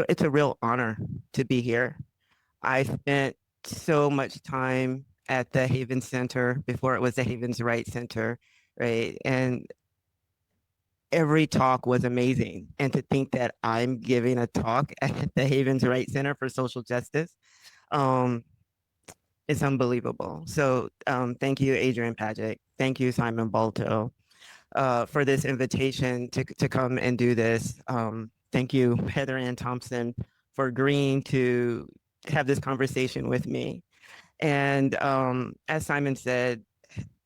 It's a real honor to be here. I spent so much time at the Haven Center before it was the Havens Right Center, right? And every talk was amazing. And to think that I'm giving a talk at the Havens Right Center for Social Justice, um, it's unbelievable. So thank you, Adrian Paget. Thank you, Simon Balto, for this invitation to come and do this. Thank you, Heather Ann Thompson, for agreeing to have this conversation with me. And as Simon said,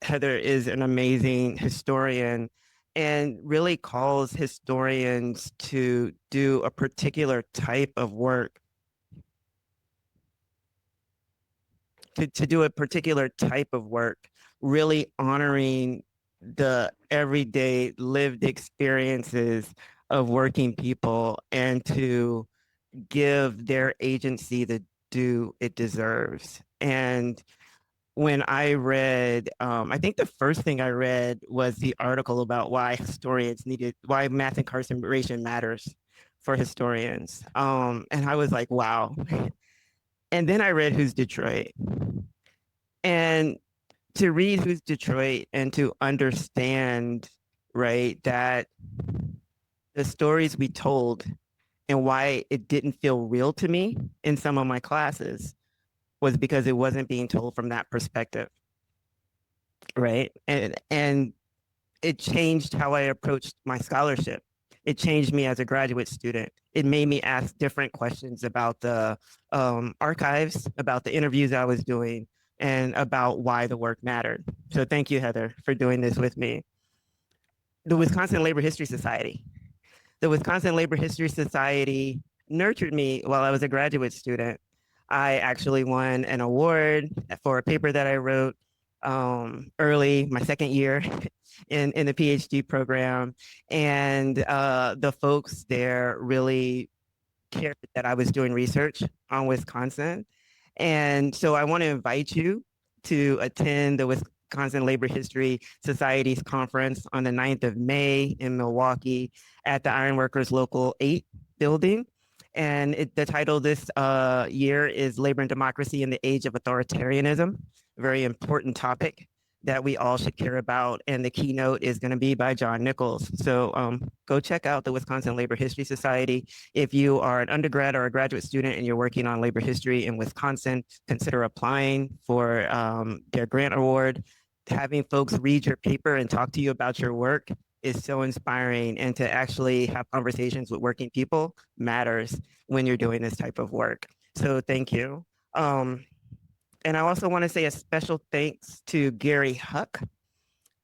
Heather is an amazing historian and really calls historians to do a particular type of work, to do a particular type of work, really honoring the everyday lived experiences of working people and to give their agency the due it deserves. And when I read, I think the first thing I read was the article about why mass incarceration matters for historians. And I was like, wow. And then I read Who's Detroit? And to read Who's Detroit and to understand, right, that the stories we told and why it didn't feel real to me in some of my classes was because it wasn't being told from that perspective, right? And it changed how I approached my scholarship. It changed me as a graduate student. It made me ask different questions about the archives, about the interviews I was doing, and about why the work mattered. So thank you, Heather, for doing this with me. The Wisconsin Labor History Society. The Wisconsin Labor History Society nurtured me while I was a graduate student. I actually won an award for a paper that I wrote early, my second year in the PhD program. And the folks there really cared that I was doing research on Wisconsin. And so I want to invite you to attend the Wisconsin Labor History Society's conference on the 9th of May in Milwaukee at the Ironworkers Local 8 building. And the title this year is Labor and Democracy in the Age of Authoritarianism, a very important topic that we all should care about. And the keynote is going to be by John Nichols. So go check out the Wisconsin Labor History Society. If you are an undergrad or a graduate student and you're working on labor history in Wisconsin, consider applying for their grant award. Having folks read your paper and talk to you about your work is so inspiring, and to actually have conversations with working people matters when you're doing this type of work. So thank you. And I also want to say a special thanks to Gary Huck.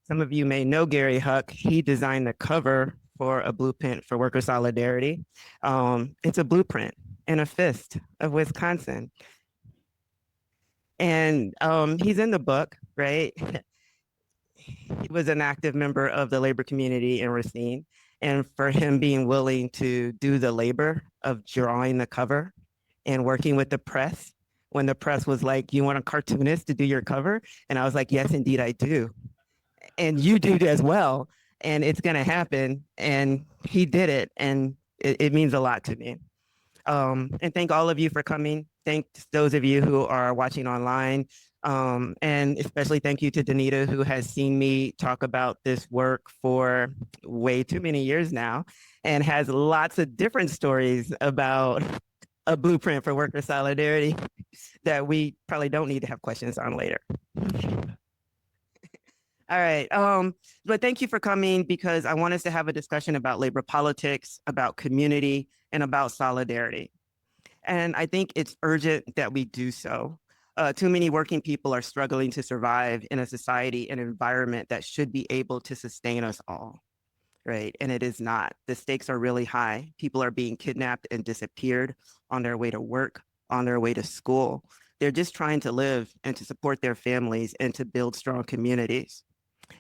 Some of you may know Gary Huck. He designed the cover for a blueprint for worker solidarity. It's a blueprint and a fist of Wisconsin. And he's in the book, right? He was an active member of the labor community in Racine. And for him being willing to do the labor of drawing the cover and working with the press, when the press was like, you want a cartoonist to do your cover? And I was like, yes, indeed, I do. And you do as well. And it's going to happen. And he did it. And it means a lot to me. And thank all of you for coming. Thanks those of you who are watching online. And especially thank you to Danita, who has seen me talk about this work for way too many years now and has lots of different stories about a blueprint for worker solidarity that we probably don't need to have questions on later. All right. But thank you for coming, because I want us to have a discussion about labor politics, about community, and about solidarity. And I think it's urgent that we do so. Too many working people are struggling to survive in a society and environment that should be able to sustain us all. right? And it is not. The stakes are really high. People are being kidnapped and disappeared on their way to work, on their way to school. They're just trying to live and to support their families and to build strong communities.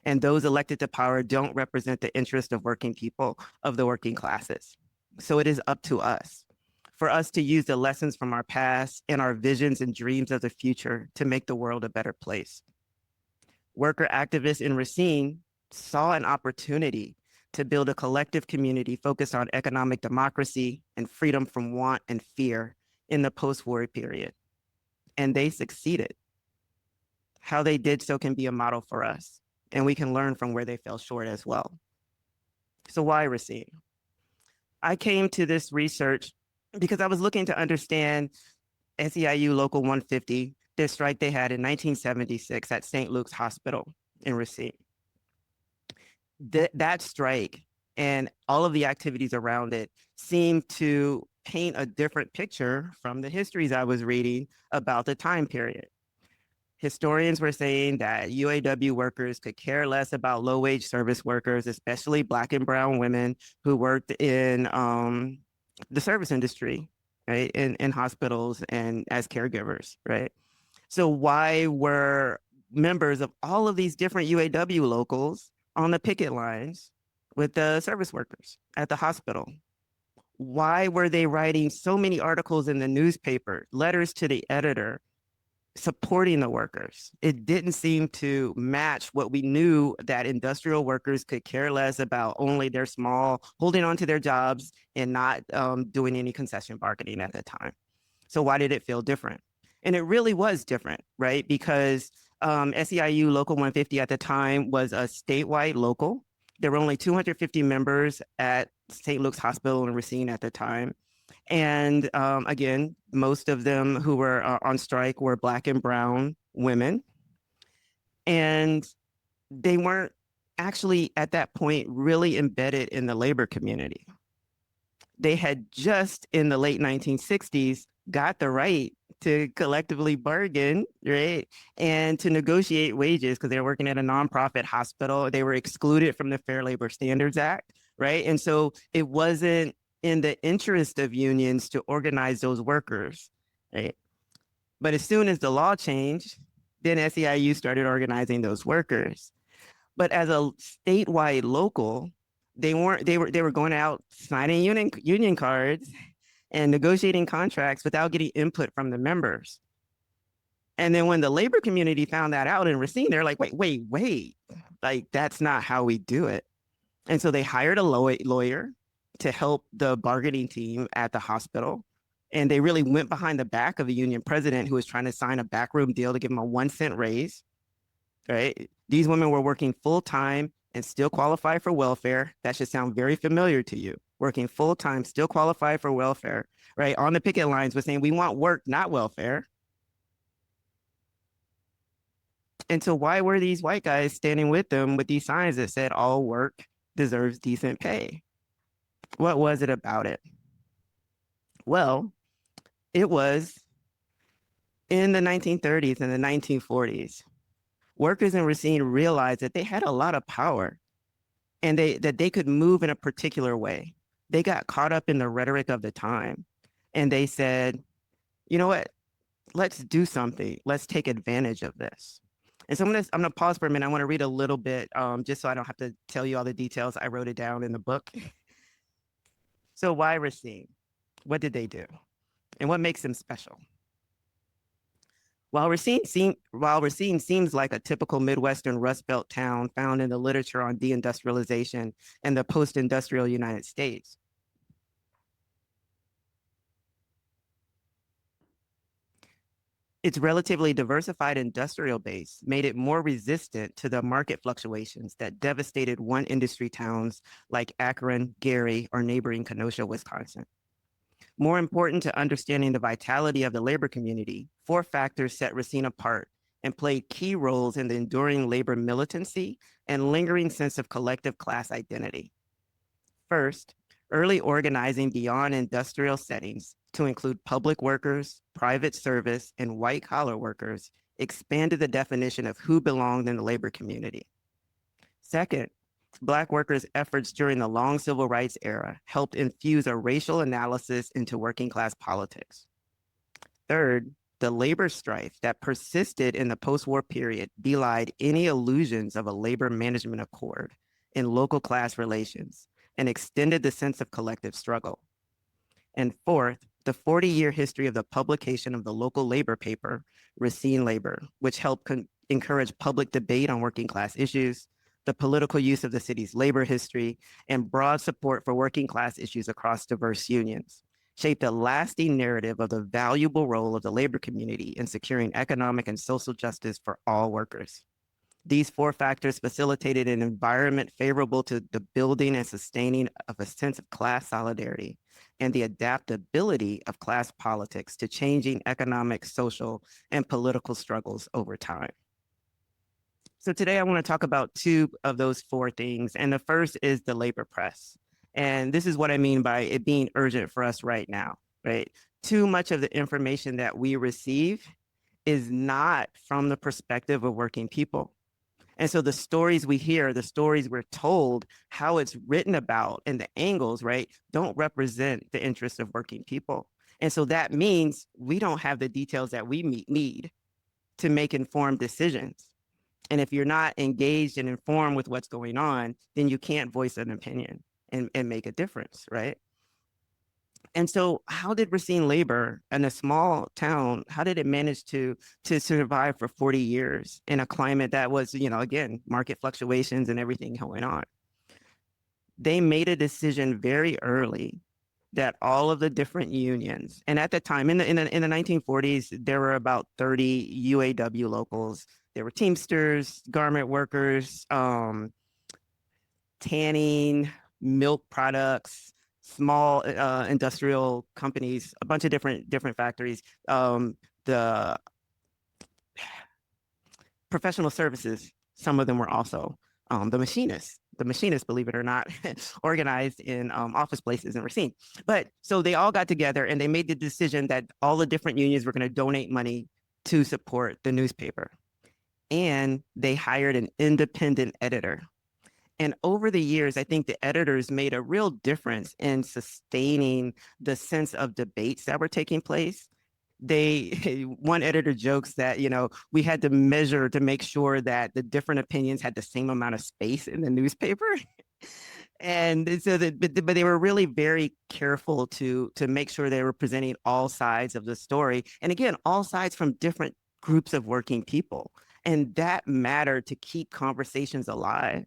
And those elected to power don't represent the interest of working people, of the working classes. So it is up to us, for us to use the lessons from our past and our visions and dreams of the future to make the world a better place. Worker activists in Racine saw an opportunity to build a collective community focused on economic democracy and freedom from want and fear in the post-war period. And they succeeded. How they did so can be a model for us, and we can learn from where they fell short as well. So why Racine? I came to this research because I was looking to understand SEIU Local 150, the strike they had in 1976 at St. Luke's Hospital in Racine. That strike and all of the activities around it seemed to paint a different picture from the histories I was reading about the time period. Historians were saying that UAW workers could care less about low-wage service workers, especially Black and brown women who worked in the service industry, right, in hospitals and as caregivers, right? So why were members of all of these different UAW locals on the picket lines with the service workers at the hospital? Why were they writing so many articles in the newspaper, letters to the editor, supporting the workers? It didn't seem to match what we knew, that industrial workers could care less about only their small, holding on to their jobs and not doing any concession bargaining at the time. So why did it feel different? And it really was different, right? Because SEIU Local 150 at the time was a statewide local. There were only 250 members at St. Luke's Hospital in Racine at the time. And again, most of them who were on strike were Black and brown women. And they weren't actually at that point really embedded in the labor community. They had just in the late 1960s got the right to collectively bargain, right? And to negotiate wages because they were working at a nonprofit hospital. They were excluded from the Fair Labor Standards Act, right? And so it wasn't in the interest of unions to organize those workers, right? But as soon as the law changed, then SEIU started organizing those workers. But as a statewide local, they were going out signing union cards and negotiating contracts without getting input from the members. And then when the labor community found that out in Racine, they're like, wait, like that's not how we do it. And so they hired a lawyer to help the bargaining team at the hospital. And they really went behind the back of the union president who was trying to sign a backroom deal to give him a 1 cent raise, right? These women were working full time and still qualify for welfare. That should sound very familiar to you. Working full time, still qualify for welfare, right? On the picket lines was saying, we want work, not welfare. And so why were these white guys standing with them with these signs that said all work deserves decent pay? What was it about it? Well, it was in the 1930s and the 1940s. Workers in Racine realized that they had a lot of power and that they could move in a particular way. They got caught up in the rhetoric of the time and they said, you know what, let's do something. Let's take advantage of this. And so I'm gonna pause for a minute. I want to read a little bit just so I don't have to tell you all the details. I wrote it down in the book. So why Racine? What did they do? And what makes them special? While Racine seems like a typical Midwestern Rust Belt town found in the literature on deindustrialization and the post-industrial United States, its relatively diversified industrial base made it more resistant to the market fluctuations that devastated one industry towns like Akron, Gary, or neighboring Kenosha, Wisconsin. More important to understanding the vitality of the labor community, 4 factors set Racine apart and played key roles in the enduring labor militancy and lingering sense of collective class identity. First, early organizing beyond industrial settings to include public workers, private service, and white-collar workers expanded the definition of who belonged in the labor community. Second, Black workers' efforts during the long civil rights era helped infuse a racial analysis into working class politics. Third, the labor strife that persisted in the post-war period belied any illusions of a labor management accord in local class relations and extended the sense of collective struggle. And fourth, the 40-year history of the publication of the local labor paper, Racine Labor, which helped encourage public debate on working class issues, the political use of the city's labor history, and broad support for working class issues across diverse unions, shaped a lasting narrative of the valuable role of the labor community in securing economic and social justice for all workers. These four factors facilitated an environment favorable to the building and sustaining of a sense of class solidarity and the adaptability of class politics to changing economic, social, and political struggles over time. So today I want to talk about two of those four things. And the first is the labor press. And this is what I mean by it being urgent for us right now, right? Too much of the information that we receive is not from the perspective of working people. And so the stories we hear, the stories we're told, how it's written about, and the angles, right, don't represent the interests of working people. And so that means we don't have the details that we need to make informed decisions. And if you're not engaged and informed with what's going on, then you can't voice an opinion and make a difference, right? And so how did Racine Labor in a small town, how did it manage to survive for 40 years in a climate that was, you know, again, market fluctuations and everything going on? They made a decision very early that all of the different unions, and at the time in the 1940s, there were about 30 UAW locals. There were Teamsters, garment workers, tanning, milk products, small industrial companies, a bunch of different factories. The professional services, some of them were also the machinists. The machinists, believe it or not, organized in office places in Racine. But so they all got together and they made the decision that all the different unions were going to donate money to support the newspaper. And they hired an independent editor. And over the years, I think the editors made a real difference in sustaining the sense of debates that were taking place. One editor jokes that, you know, we had to measure to make sure that the different opinions had the same amount of space in the newspaper. And so but they were really very careful to make sure they were presenting all sides of the story. And again, all sides from different groups of working people. And that mattered to keep conversations alive.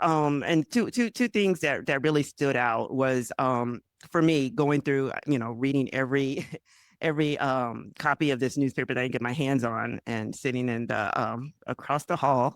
And two things that really stood out was for me going through, you know, reading every copy of this newspaper that I can get my hands on and sitting in the across the hall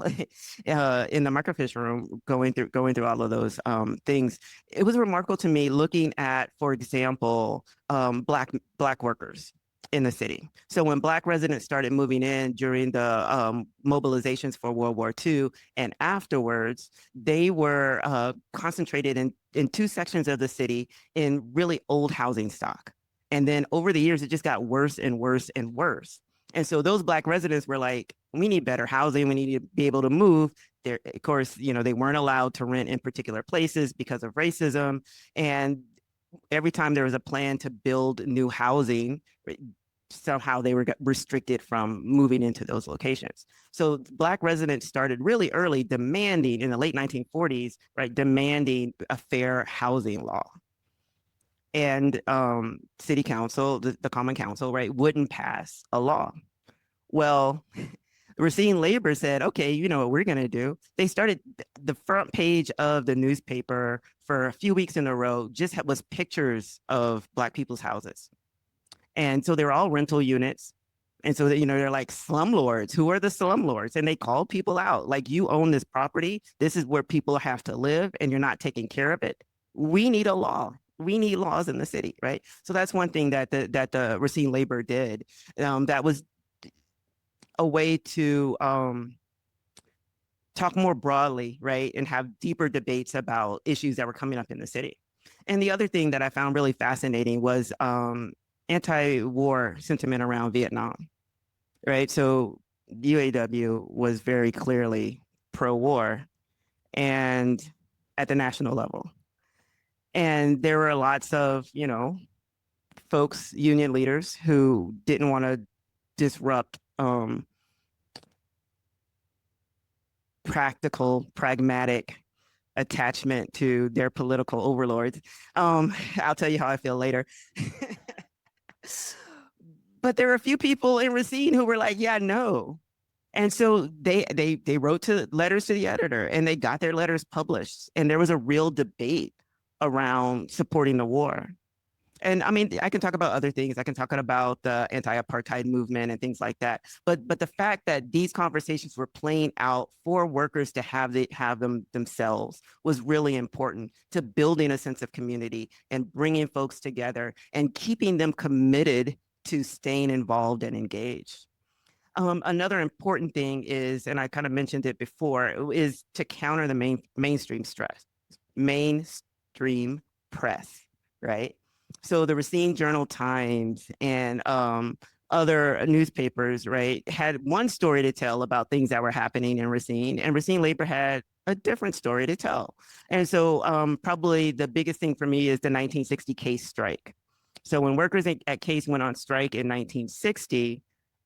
in the microfiche room going through all of those things. It was remarkable to me looking at, for example, black workers in the city. So when Black residents started moving in during the mobilizations for World War II and afterwards, they were concentrated in two sections of the city in really old housing stock. And then over the years, it just got worse and worse and worse. And so those Black residents were like, we need better housing. We need to be able to move. There, of course, you know, they weren't allowed to rent in particular places because of racism. And every time there was a plan to build new housing, somehow they were restricted from moving into those locations. So Black residents started really early demanding in the late 1940s, right, demanding a fair housing law. And city council, the common council, right, wouldn't pass a law. Well, Racine Labor said, okay, you know what we're going to do? They started the front page of the newspaper for a few weeks in a row, just was pictures of Black people's houses. And so they're all rental units. And so, you know, they're like slumlords. Who are the slumlords? And they call people out like, you own this property. This is where people have to live and you're not taking care of it. We need a law. We need laws in the city, right? So that's one thing that the Racine Labor did. That was a way to talk more broadly, right? And have deeper debates about issues that were coming up in the city. And the other thing that I found really fascinating was anti-war sentiment around Vietnam, right? So UAW was very clearly pro-war. And at the national level. And there were lots of, folks, union leaders who didn't want to disrupt practical, pragmatic attachment to their political overlords. I'll tell you how I feel later. But there were a few people in Racine who were like, yeah, no. And so they wrote letters to the editor, and they got their letters published. And there was a real debate around supporting the war. And I mean, I can talk about other things. I can talk about the anti-apartheid movement and things like that. But the fact that these conversations were playing out for workers to have them themselves was really important to building a sense of community and bringing folks together and keeping them committed to staying involved and engaged. Another important thing is, and I kind of mentioned it before, is to counter the mainstream stress, mainstream press, right? So the Racine Journal-Times and other newspapers, right, had one story to tell about things that were happening in Racine, and Racine Labor had a different story to tell. And so probably the biggest thing for me is the 1960 Case strike. So when workers at Case went on strike in 1960,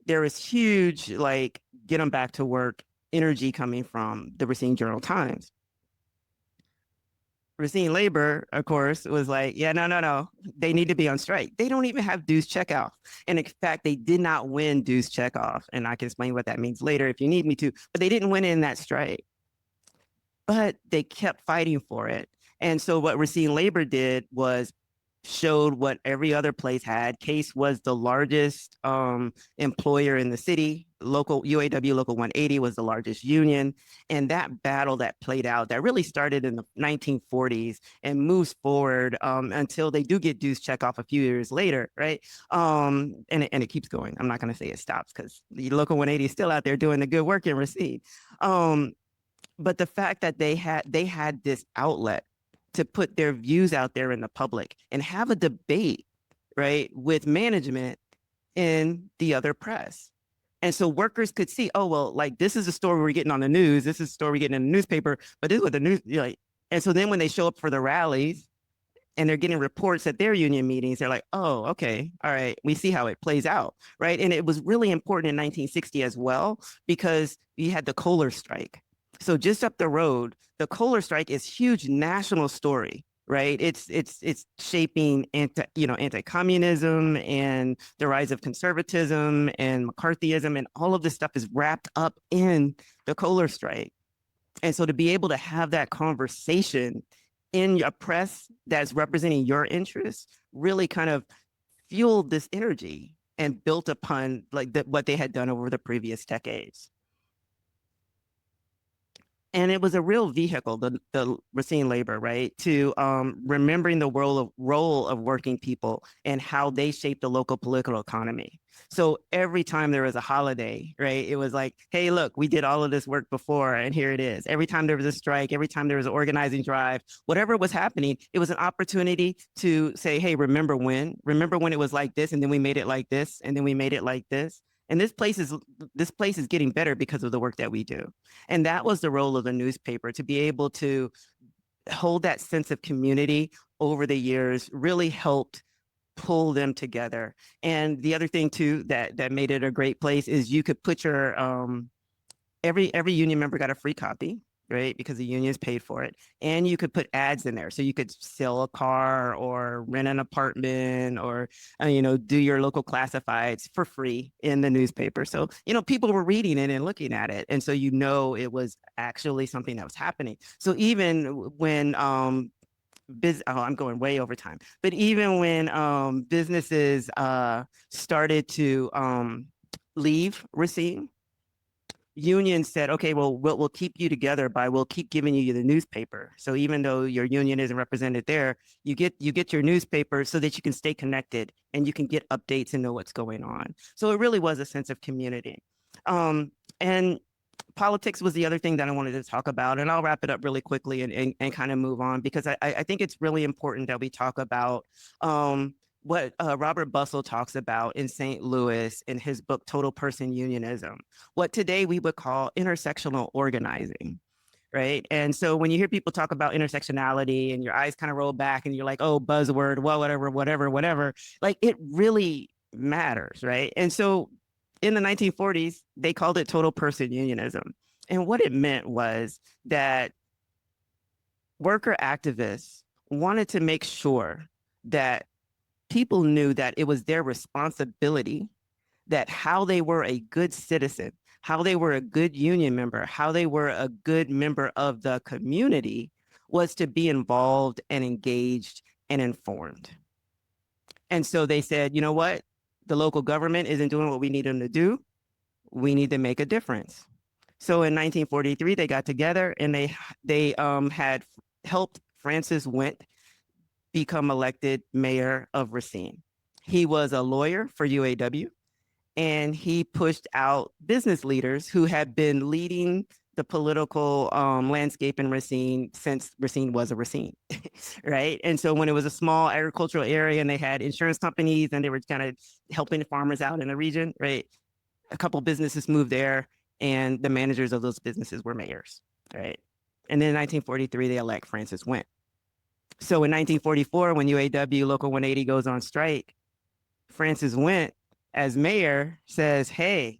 there was huge, like, get them back to work energy coming from the Racine Journal-Times. Racine Labor, of course, was like, yeah, no. They need to be on strike. They don't even have dues checkoff. And in fact, they did not win dues checkoff. And I can explain what that means later if you need me to, but they didn't win in that strike. But they kept fighting for it. And so what Racine Labor did was showed what every other place had. Case was the largest employer in the city. Local UAW Local 180 was the largest union. And that battle that played out, that really started in the 1940s and moves forward until they do get dues checkoff a few years later, right? And it keeps going. I'm not going to say it stops because the Local 180 is still out there doing the good work in Racine. But the fact that they had this outlet to put their views out there in the public and have a debate, right, with management in the other press. And so workers could see, oh, well, like, this is a story we're getting on the news. This is a story we're getting in the newspaper, but this is what the news, like, and so then when they show up for the rallies and they're getting reports at their union meetings, they're like, oh, okay, all right, we see how it plays out, right? And it was really important in 1960 as well, because you had the Kohler strike. So just up the road, the Kohler strike is huge national story, right? It's shaping anti-communism and the rise of conservatism and McCarthyism, and all of this stuff is wrapped up in the Kohler strike. And so to be able to have that conversation in a press that's representing your interests really kind of fueled this energy and built upon what they had done over the previous decades. And it was a real vehicle, the Racine Labor, right, to remembering the role of working people and how they shape the local political economy. So every time there was a holiday, right, it was like, hey, look, we did all of this work before, and here it is. Every time there was a strike, every time there was an organizing drive, whatever was happening, it was an opportunity to say, hey, remember when it was like this, and then we made it like this, and then we made it like this. And this place is getting better because of the work that we do. And that was the role of the newspaper, to be able to hold that sense of community over the years, really helped pull them together. And the other thing too that made it a great place is you could put your every union member got a free copy, right? Because the unions paid for it. And you could put ads in there. So you could sell a car or rent an apartment or, do your local classifieds for free in the newspaper. So, people were reading it and looking at it. And so, it was actually something that was happening. So even when, I'm going way over time, but even when businesses started to leave Racine, unions said, okay, well, we'll keep you together we'll keep giving you the newspaper. So even though your union isn't represented there, you get your newspaper so that you can stay connected and you can get updates and know what's going on. So it really was a sense of community. And politics was the other thing that I wanted to talk about, and I'll wrap it up really quickly and kind of move on, because I think it's really important that we talk about what Robert Bustle talks about in St. Louis in his book, Total Person Unionism, what today we would call intersectional organizing, right? And so when you hear people talk about intersectionality and your eyes kind of roll back and you're like, oh, buzzword, well, whatever, like it really matters, right? And so in the 1940s, they called it total person unionism. And what it meant was that worker activists wanted to make sure that people knew that it was their responsibility, that how they were a good citizen, how they were a good union member, how they were a good member of the community was to be involved and engaged and informed. And so they said, you know what? The local government isn't doing what we need them to do. We need to make a difference. So in 1943, they got together and they had helped Francis Went become elected mayor of Racine. He was a lawyer for UAW, and he pushed out business leaders who had been leading the political landscape in Racine since Racine was a Racine, right? And so when it was a small agricultural area and they had insurance companies and they were kind of helping the farmers out in the region, right? A couple businesses moved there, and the managers of those businesses were mayors, right? And then in 1943, they elect Francis Went. So in 1944, when UAW Local 180 goes on strike, Francis Went, as mayor, says, hey,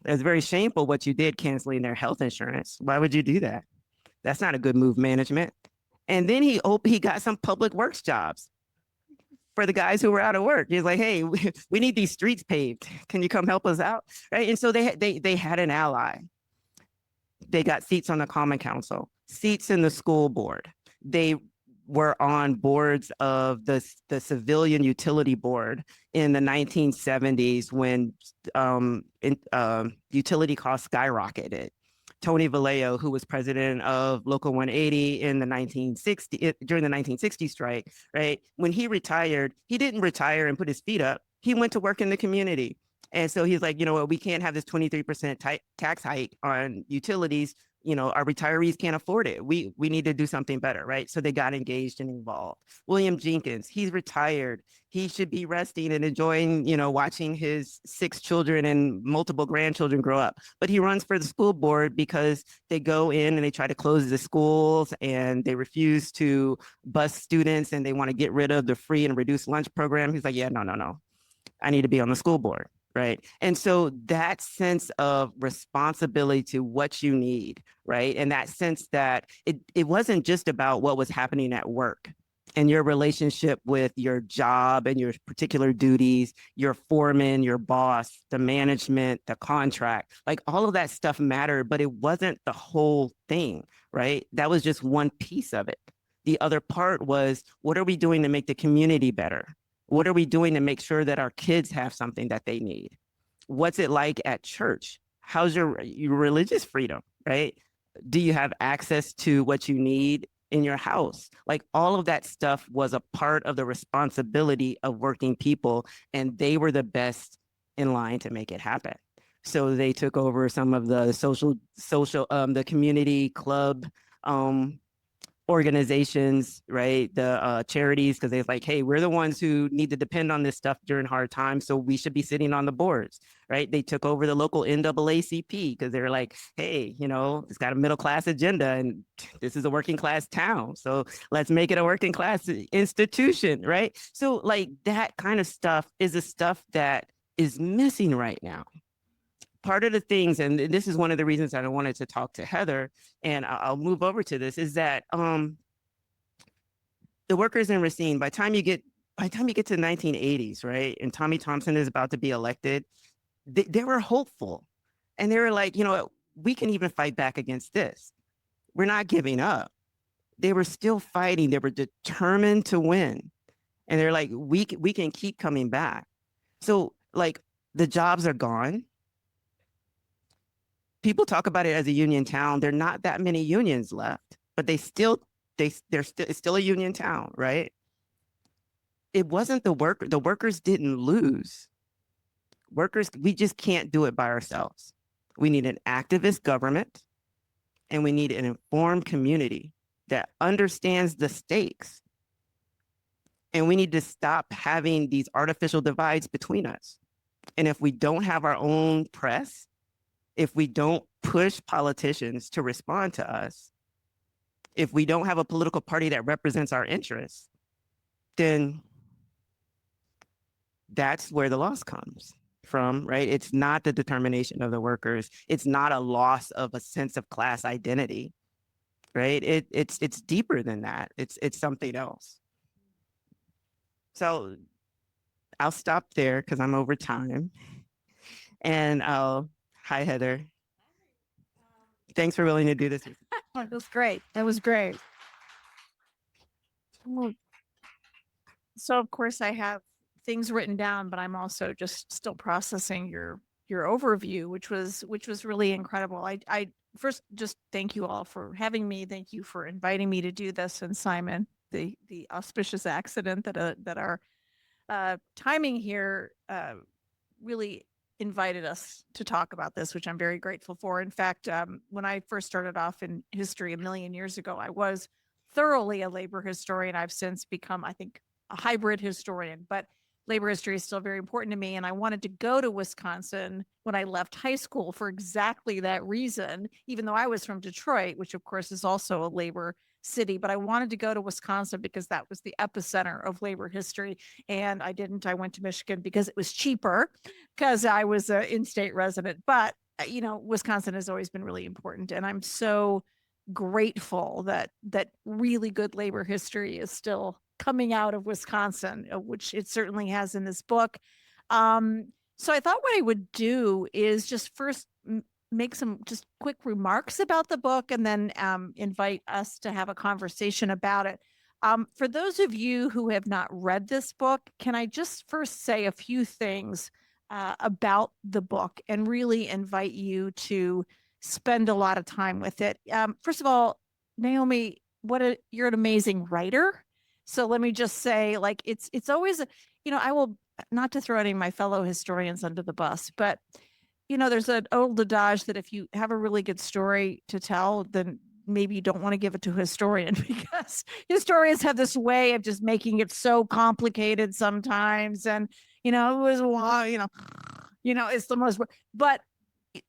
that's very shameful what you did canceling their health insurance. Why would you do that? That's not a good move management. And then he got some public works jobs for the guys who were out of work. He's like, hey, we need these streets paved. Can you come help us out? Right. And so they had an ally. They got seats on the Common Council, seats in the school board. They were on boards of the Civilian Utility Board in the 1970s when utility costs skyrocketed. Tony Vallejo, who was president of Local 180 in the 1960s, during the 1960 strike, right? When he retired, he didn't retire and put his feet up. He went to work in the community. And so he's like, you know what, we can't have this 23% tax hike on utilities. You know, our retirees can't afford it. We need to do something better, right? So they got engaged and involved. William Jenkins, he's retired. He should be resting and enjoying, you know, watching his 6 children and multiple grandchildren grow up. But he runs for the school board because they go in and they try to close the schools and they refuse to bus students and they want to get rid of the free and reduced lunch program. He's like, yeah, no. I need to be on the school board. Right. And so that sense of responsibility to what you need, right? And that sense that it wasn't just about what was happening at work and your relationship with your job and your particular duties, your foreman, your boss, the management, the contract, like all of that stuff mattered, but it wasn't the whole thing, right? That was just one piece of it. The other part was, what are we doing to make the community better? What are we doing to make sure that our kids have something that they need? What's it like at church? How's your religious freedom, right? Do you have access to what you need in your house? Like all of that stuff was a part of the responsibility of working people, and they were the best in line to make it happen. So they took over some of the the community club organizations, right? The charities, because they're like, hey, we're the ones who need to depend on this stuff during hard times, so we should be sitting on the boards, right? They took over the local NAACP because they're like, hey, you know, it's got a middle class agenda and this is a working class town, so let's make it a working class institution, right? So like that kind of stuff is the stuff that is missing right now. Part of the things, and this is one of the reasons that I wanted to talk to Heather, and I'll move over to this, is that the workers in Racine, by the time you get to the 1980s, right, and Tommy Thompson is about to be elected, they were hopeful, and they were like, you know, we can even fight back against this. We're not giving up. They were still fighting. They were determined to win, and they're like, we can keep coming back. So like the jobs are gone. People talk about it as a union town. There are not that many unions left, but they're still it's still a union town, right? It wasn't the workers didn't lose. Workers, we just can't do it by ourselves. We need an activist government, and we need an informed community that understands the stakes. And we need to stop having these artificial divides between us. And if we don't have our own press, if we don't push politicians to respond to us, if we don't have a political party that represents our interests, then that's where the loss comes from, right? It's not the determination of the workers. It's not a loss of a sense of class identity, right? It's deeper than that. It's something else. So I'll stop there because I'm over time. And hi, Heather. Thanks for willing to do this. That was great. That was great. So of course I have things written down, but I'm also just still processing your overview, which was really incredible. I first just thank you all for having me. Thank you for inviting me to do this, and Simon, the auspicious accident that our timing here really invited us to talk about this, which I'm very grateful for. In fact, when I first started off in history a million years ago, I was thoroughly a labor historian. I've since become, I think, a hybrid historian, but labor history is still very important to me. And I wanted to go to Wisconsin when I left high school for exactly that reason, even though I was from Detroit, which of course is also a labor city, but I wanted to go to Wisconsin because that was the epicenter of labor history. And I didn't. I went to Michigan because it was cheaper, because I was an in-state resident. But, Wisconsin has always been really important. And I'm so grateful that really good labor history is still coming out of Wisconsin, which it certainly has in this book. So I thought what I would do is just first make some just quick remarks about the book, and then invite us to have a conversation about it. For those of you who have not read this book, can I just first say a few things about the book and really invite you to spend a lot of time with it. First of all, Naomi, you're an amazing writer. So let me just say, like, it's always, I will, not to throw any of my fellow historians under the bus, but there's an old adage that if you have a really good story to tell, then maybe you don't want to give it to a historian, because historians have this way of just making it so complicated sometimes. And, it was, it's the most, but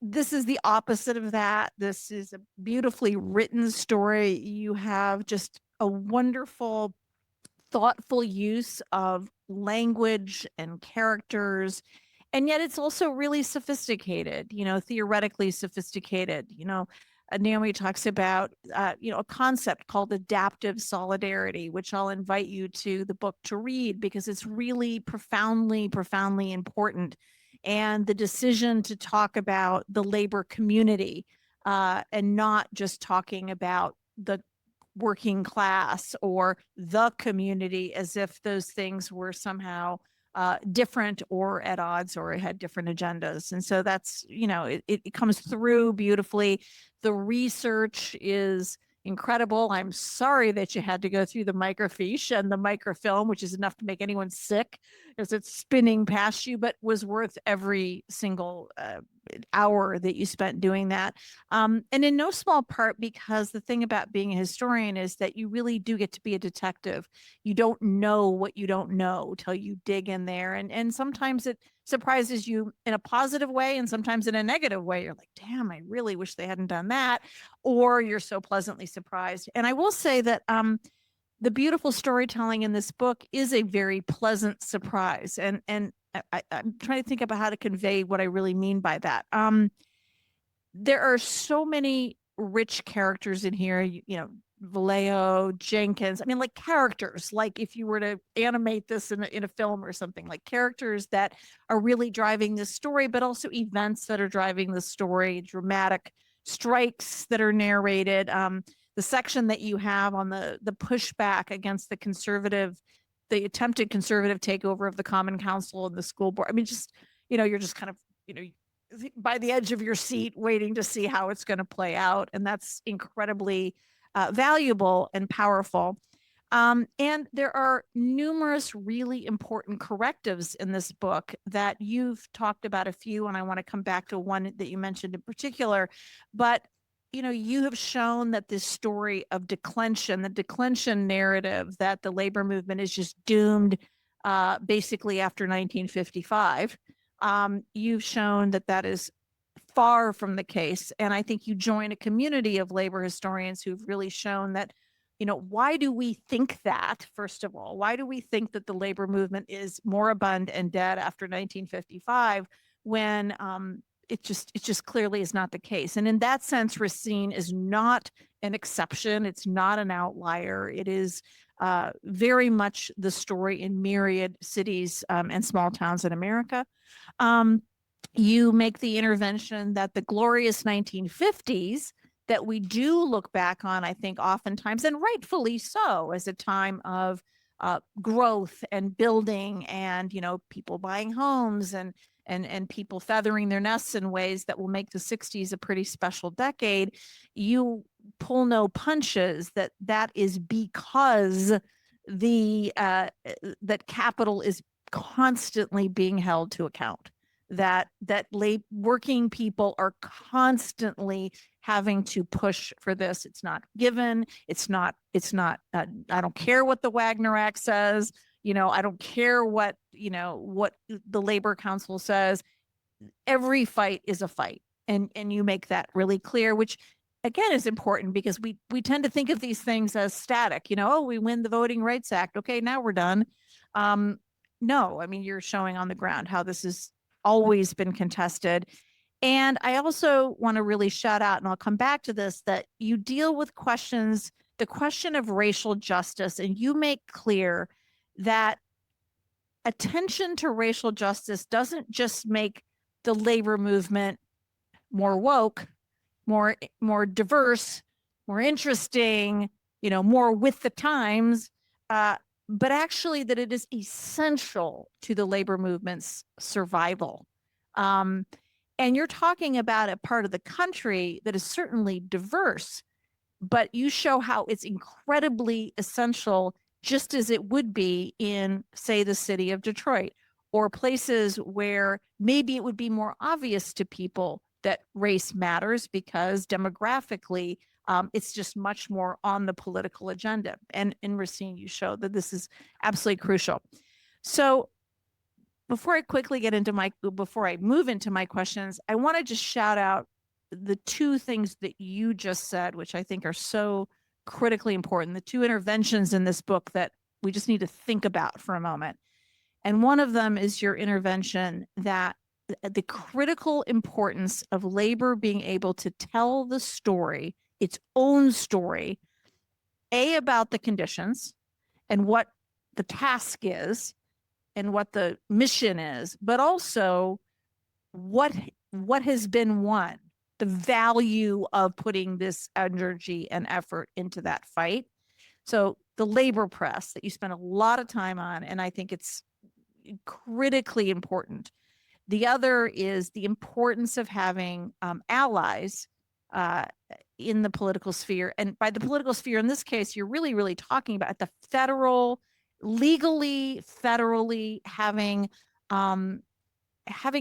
this is the opposite of that. This is a beautifully written story. You have just a wonderful, thoughtful use of language and characters. And yet it's also really sophisticated, theoretically sophisticated. Naomi talks about, a concept called adaptive solidarity, which I'll invite you to the book to read, because it's really profoundly, profoundly important. And the decision to talk about the labor community, and not just talking about the working class or the community as if those things were somehow different or at odds or had different agendas. And so that's, it comes through beautifully. The research is incredible. I'm sorry that you had to go through the microfiche and the microfilm, which is enough to make anyone sick as it's spinning past you, but was worth every single hour that you spent doing that. And in no small part because the thing about being a historian is that you really do get to be a detective. You don't know what you don't know till you dig in there. And sometimes it surprises you in a positive way, and sometimes in a negative way. You're like, damn, I really wish they hadn't done that. Or you're so pleasantly surprised. And I will say that the beautiful storytelling in this book is a very pleasant surprise. And I'm trying to think about how to convey what I really mean by that. There are so many rich characters in here, Vallejo, Jenkins. I mean, like characters, like if you were to animate this in a film or something, like characters that are really driving this story, but also events that are driving the story, dramatic strikes that are narrated. The section that you have on the pushback against the attempted conservative takeover of the Common Council and the school board. I mean, just, you're just kind of, by the edge of your seat waiting to see how it's going to play out. And that's incredibly valuable and powerful. And there are numerous really important correctives in this book that you've talked about a few, and I want to come back to one that you mentioned in particular. But, you have shown that this story of declension, the declension narrative, that the labor movement is just doomed basically after 1955. You've shown that is far from the case. And I think you join a community of labor historians who've really shown that, why do we think that, first of all? Why do we think that the labor movement is moribund and dead after 1955 when it just clearly is not the case? And in that sense, Racine is not an exception. It's not an outlier. It is very much the story in myriad cities and small towns in America. You make the intervention that the glorious 1950s that we do look back on, I think, oftentimes, and rightfully so, as a time of growth and building, and people buying homes and people feathering their nests in ways that will make the 60s a pretty special decade. You pull no punches that is because that capital is constantly being held to account, that working people are constantly having to push for this. It's not given. It's not I don't care what the Wagner Act says. I don't care what the Labor Council says. Every fight is a fight. And you make that really clear, which again is important because we tend to think of these things as static. Oh, we win the Voting Rights Act. Okay, now we're done. No, I mean, you're showing on the ground how this has always been contested. And I also want to really shout out, and I'll come back to this, that you deal with the question of racial justice, and you make clear that attention to racial justice doesn't just make the labor movement more woke, more diverse, more interesting, more with the times, but actually that it is essential to the labor movement's survival. And you're talking about a part of the country that is certainly diverse, but you show how it's incredibly essential, just as it would be in, say, the city of Detroit, or places where maybe it would be more obvious to people that race matters because demographically, it's just much more on the political agenda. And in Racine, you show that this is absolutely crucial. So before I move into my questions, I want to just shout out the two things that you just said, which I think are so critically important, the two interventions in this book that we just need to think about for a moment. And one of them is your intervention that the critical importance of labor being able to tell the story, its own story, about the conditions and what the task is and what the mission is, but also what has been won, the value of putting this energy and effort into that fight. So the labor press that you spend a lot of time on, and I think it's critically important. The other is the importance of having allies in the political sphere. And by the political sphere, in this case, you're really, really talking about the federally having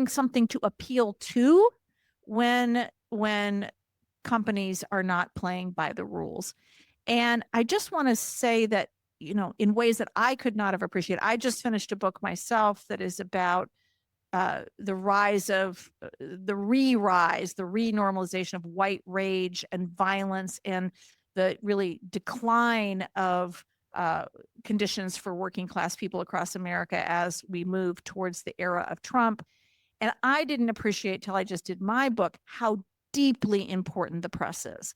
something to appeal to when companies are not playing by the rules. And I just want to say that, in ways that I could not have appreciated. I just finished a book myself that is about the rise of the renormalization of white rage and violence, and the really decline of conditions for working class people across America as we move towards the era of Trump. And I didn't appreciate till I just did my book how deeply important the press is.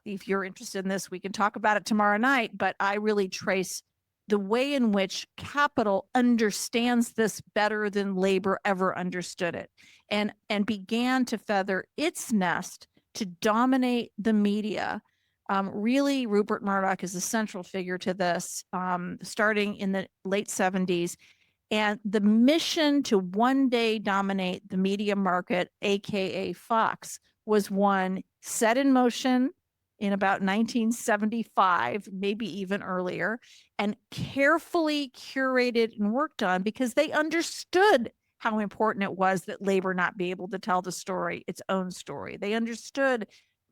If you're interested in this, we can talk about it tomorrow night, but I really trace the way in which capital understands this better than labor ever understood it, and began to feather its nest to dominate the media. Really, Rupert Murdoch is a central figure to this, starting in the late 70s. And the mission to one day dominate the media market, aka Fox, was one set in motion in about 1975, maybe even earlier, and carefully curated and worked on because they understood how important it was that labor not be able to tell the story, its own story. They understood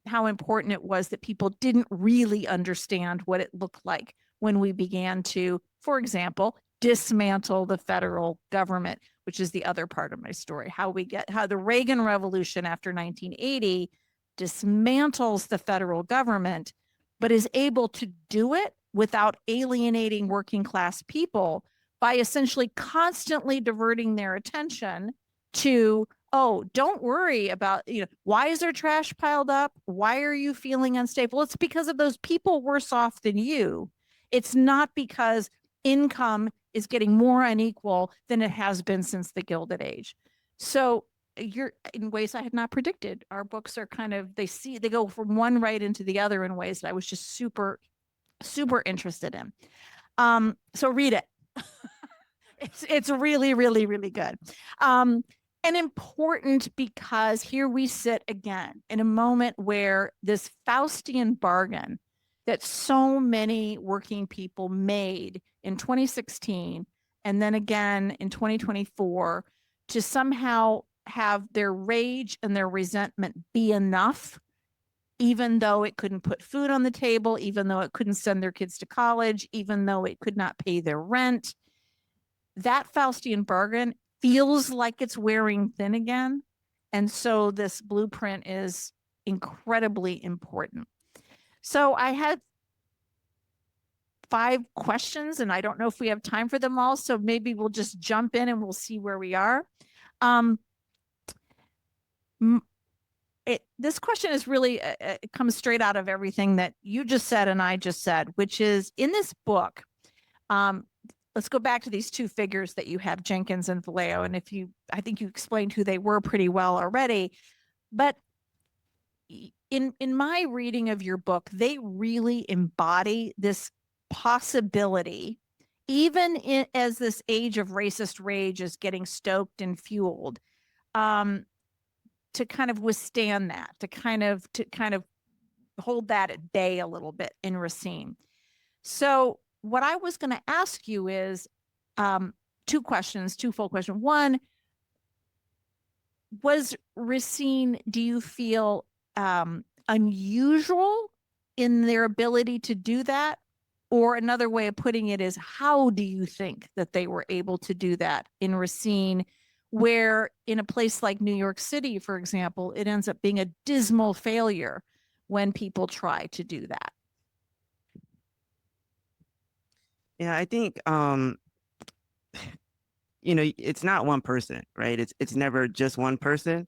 how important it was that people didn't really understand what it looked like when we began to, for example, dismantle the federal government, which is the other part of my story. How the Reagan Revolution after 1980 dismantles the federal government, but is able to do it without alienating working class people by essentially constantly diverting their attention to, oh, don't worry about, why is there trash piled up? Why are you feeling unstable? It's because of those people worse off than you. It's not because income is getting more unequal than it has been since the Gilded Age. So you're in ways I had not predicted. Our books are kind of, they go from one right into the other in ways that I was just super, super interested in. So read it. It's really, really, really good. And important because here we sit again in a moment where this Faustian bargain that so many working people made in 2016 and then again in 2024 to somehow have their rage and their resentment be enough, even though it couldn't put food on the table, even though it couldn't send their kids to college, even though it could not pay their rent. That Faustian bargain feels like it's wearing thin again. And so this blueprint is incredibly important. So I had 5 questions, and I don't know if we have time for them all. So maybe we'll just jump in and we'll see where we are. This question is really, it comes straight out of everything that you just said and I just said, which is in this book, let's go back to these 2 figures that you have, Jenkins and Vallejo. And I think you explained who they were pretty well already, but in my reading of your book, they really embody this possibility, even as this age of racist rage is getting stoked and fueled, to kind of withstand that, to kind of hold that at bay a little bit in Racine. So what I was going to ask you is 2 questions, 2 full questions. One, was Racine, do you feel unusual in their ability to do that? Or another way of putting it is, how do you think that they were able to do that in Racine, where in a place like New York City, for example, it ends up being a dismal failure when people try to do that? Yeah, I think it's not one person, right? It's never just one person,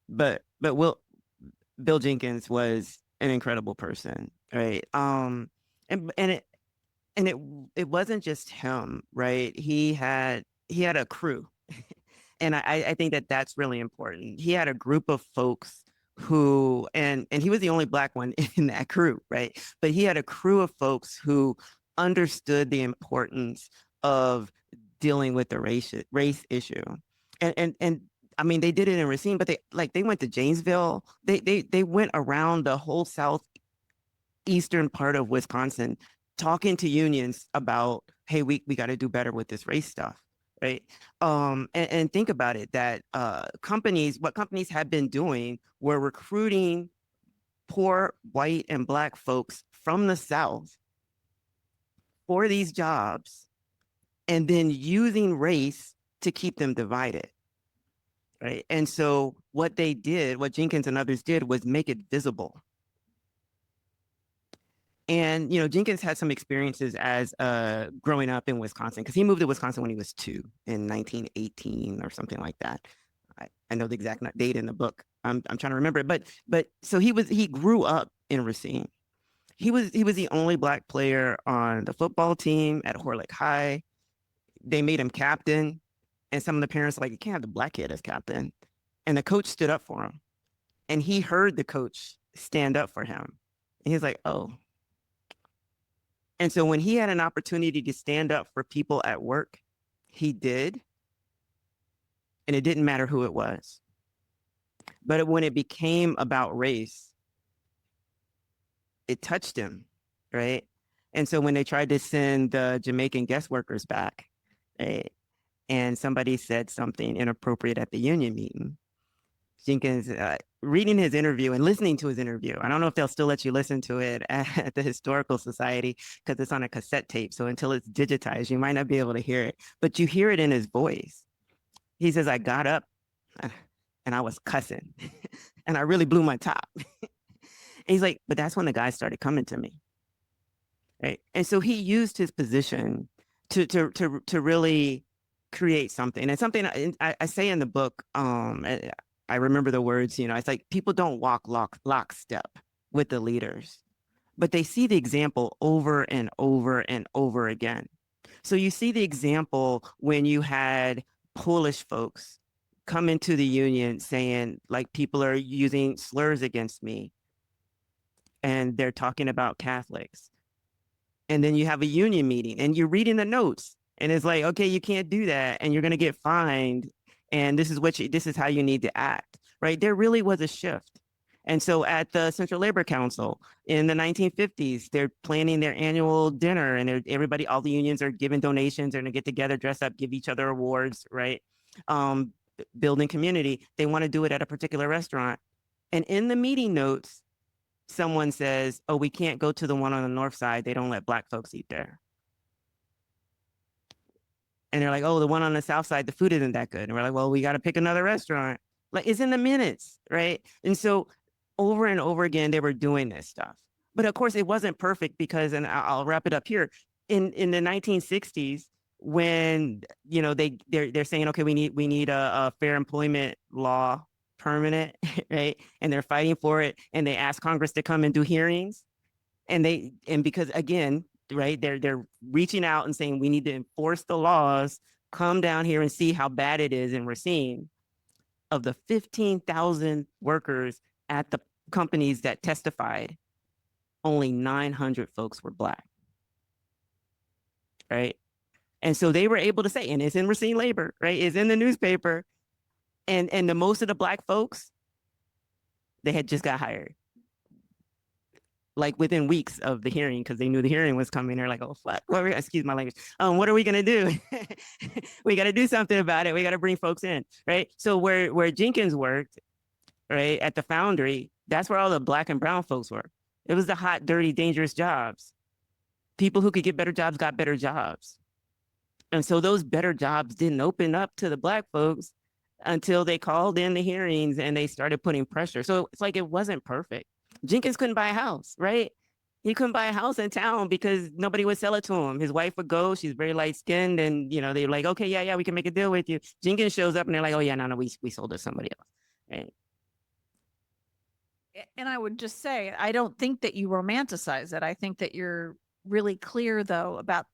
but Bill Jenkins was an incredible person, right? And it wasn't just him, right? He had a crew, and I think that that's really important. He had a group of folks who, and he was the only Black one in that crew, right? But he had a crew of folks who understood the importance of dealing with the race issue, and I mean, they did it in Racine, but they went to Janesville. They went around the whole southeastern part of Wisconsin, talking to unions about, hey, we got to do better with this race stuff, right? And think about it, that what companies had been doing were recruiting poor white and Black folks from the South for these jobs, and then using race to keep them divided, right? And so what Jenkins and others did, was make it visible. And Jenkins had some experiences as growing up in Wisconsin, because he moved to Wisconsin when he was 2 in 1918 or something like that. I know the exact date in the book. I'm trying to remember it, but so he grew up in Racine. He was the only Black player on the football team at Horlick High. They made him captain, and some of the parents were like, you can't have the Black kid as captain. And the coach stood up for him, and he heard the coach stand up for him. And he was like, oh. And so when he had an opportunity to stand up for people at work, he did. And it didn't matter who it was. But when it became about race, it touched him, right? And so when they tried to send the Jamaican guest workers back, right, and somebody said something inappropriate at the union meeting, Jenkins, reading his interview and listening to his interview. I don't know if they'll still let you listen to it at the Historical Society because it's on a cassette tape. So until it's digitized, you might not be able to hear it, but you hear it in his voice. He says, I got up and I was cussing and I really blew my top. And he's like, but that's when the guys started coming to me. Right. And so he used his position to really create something. And something I say in the book, I remember the words, it's like people don't walk lockstep with the leaders, but they see the example over and over and over again. So you see the example when you had Polish folks come into the union saying, like, people are using slurs against me and they're talking about Catholics. And then you have a union meeting and you're reading the notes and it's like, okay, you can't do that and you're going to get fined. And this is how you need to act, right? There really was a shift. And so at the Central Labor Council in the 1950s, they're planning their annual dinner and everybody, all the unions are giving donations. They're going to get together, dress up, give each other awards, right? Building community. They want to do it at a particular restaurant. And in the meeting notes, someone says, oh, we can't go to the one on the north side. They don't let Black folks eat there. And they're like, oh, the one on the south side, the food isn't that good. And we're like, well, we got to pick another restaurant. Like, it's in the minutes, right? And so over and over again, they were doing this stuff. But of course, it wasn't perfect because, and I'll wrap it up here, in the 1960s, when, they're saying, okay, we need a fair employment law permanent, right? And they're fighting for it. And they ask Congress to come and do hearings. And because again, right, they're reaching out and saying, we need to enforce the laws, come down here and see how bad it is in Racine. Of the 15,000 workers at the companies that testified, only 900 folks were Black, right? And so they were able to say, and it's in Racine Labor, right? It's in the newspaper. And the most of the Black folks, they had just got hired. Like within weeks of the hearing, because they knew the hearing was coming. They're like, oh, fuck, excuse my language. What are we going to do? We got to do something about it. We got to bring folks in, right? So where Jenkins worked, right, at the foundry, that's where all the Black and brown folks were. It was the hot, dirty, dangerous jobs. People who could get better jobs got better jobs. And so those better jobs didn't open up to the Black folks until they called in the hearings and they started putting pressure. So it's like it wasn't perfect. Jenkins couldn't buy a house, right? He couldn't buy a house in town because nobody would sell it to him. His wife would go, she's very light skinned, and they're like, okay, yeah, we can make a deal with you. Jenkins shows up and they're like, oh yeah, no, we sold it to somebody else. Right. And I would just say, I don't think that you romanticize it. I think that you're really clear though about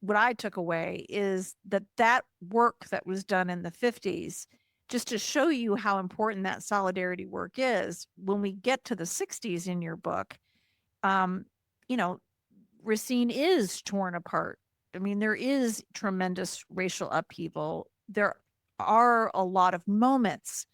what I took away is that work that was done in the 50s, just to show you how important that solidarity work is. When we get to the 60s in your book, Racine is torn apart. I mean, there is tremendous racial upheaval. There are a lot of moments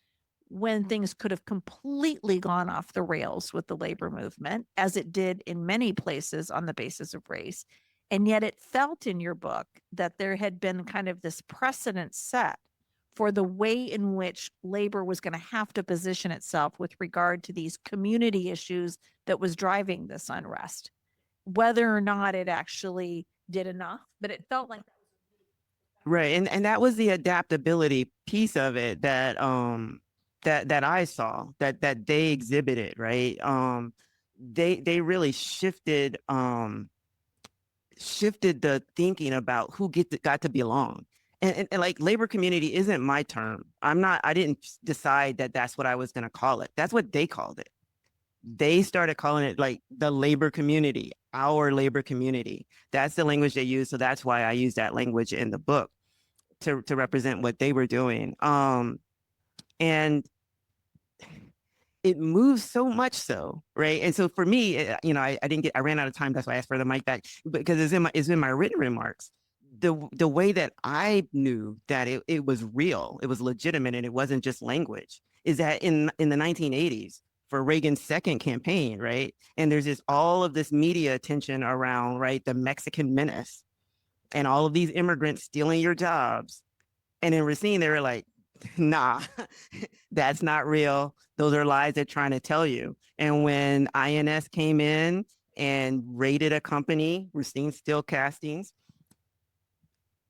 when things could have completely gone off the rails with the labor movement, as it did in many places on the basis of race. And yet it felt in your book that there had been kind of this precedent set for the way in which labor was going to have to position itself with regard to these community issues that was driving this unrest. Whether or not it actually did enough, but it felt like right. And that was the adaptability piece of it that that I saw that they exhibited, right? They really shifted the thinking about who got to belong. And like labor community isn't my term. I didn't decide that that's what I was going to call it. That's what they called it. They started calling it like the labor community, our labor community. That's the language they use. So that's why I use that language in the book to represent what they were doing. And it moves so much so, right? And so for me, I ran out of time. That's why I asked for the mic back, because it's in my written remarks. The way that I knew that it was real, it was legitimate, and it wasn't just language, is that in the 1980s, for Reagan's second campaign, right? And there's all of this media attention around, right, the Mexican menace and all of these immigrants stealing your jobs. And in Racine, they were like, Nah, that's not real. Those are lies they're trying to tell you. And when INS came in and raided a company, Racine Steel Castings,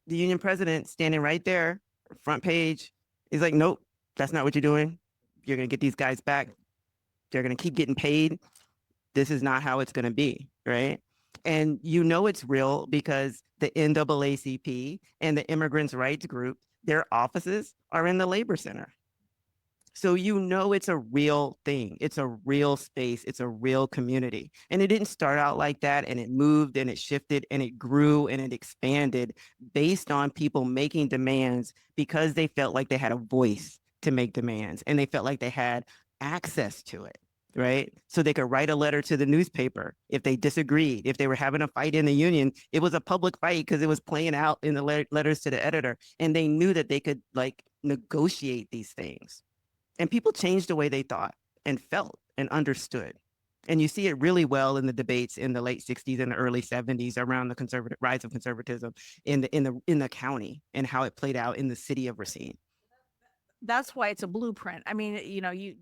the union president standing right there, front page, is like, nope, that's not what you're doing. You're going to get these guys back. They're going to keep getting paid. This is not how it's going to be, right? And you know it's real because the NAACP and the Immigrants' Rights Group, their offices are in the labor center. So you know it's a real thing. It's a real space. It's a real community. And it didn't start out like that. And it moved and it shifted and it grew and it expanded based on people making demands because they felt like they had a voice to make demands and they felt like they had access to it. Right. So they could write a letter to the newspaper if they disagreed, if they were having a fight in the union. It was a public fight because it was playing out in the letters to the editor. And they knew that they could like negotiate these things. And people changed the way they thought and felt and understood. And you see it really well in the debates in the late 60s and the early 70s around the conservative rise of conservatism in the county and how it played out in the city of Racine. That's why it's a blueprint. I mean,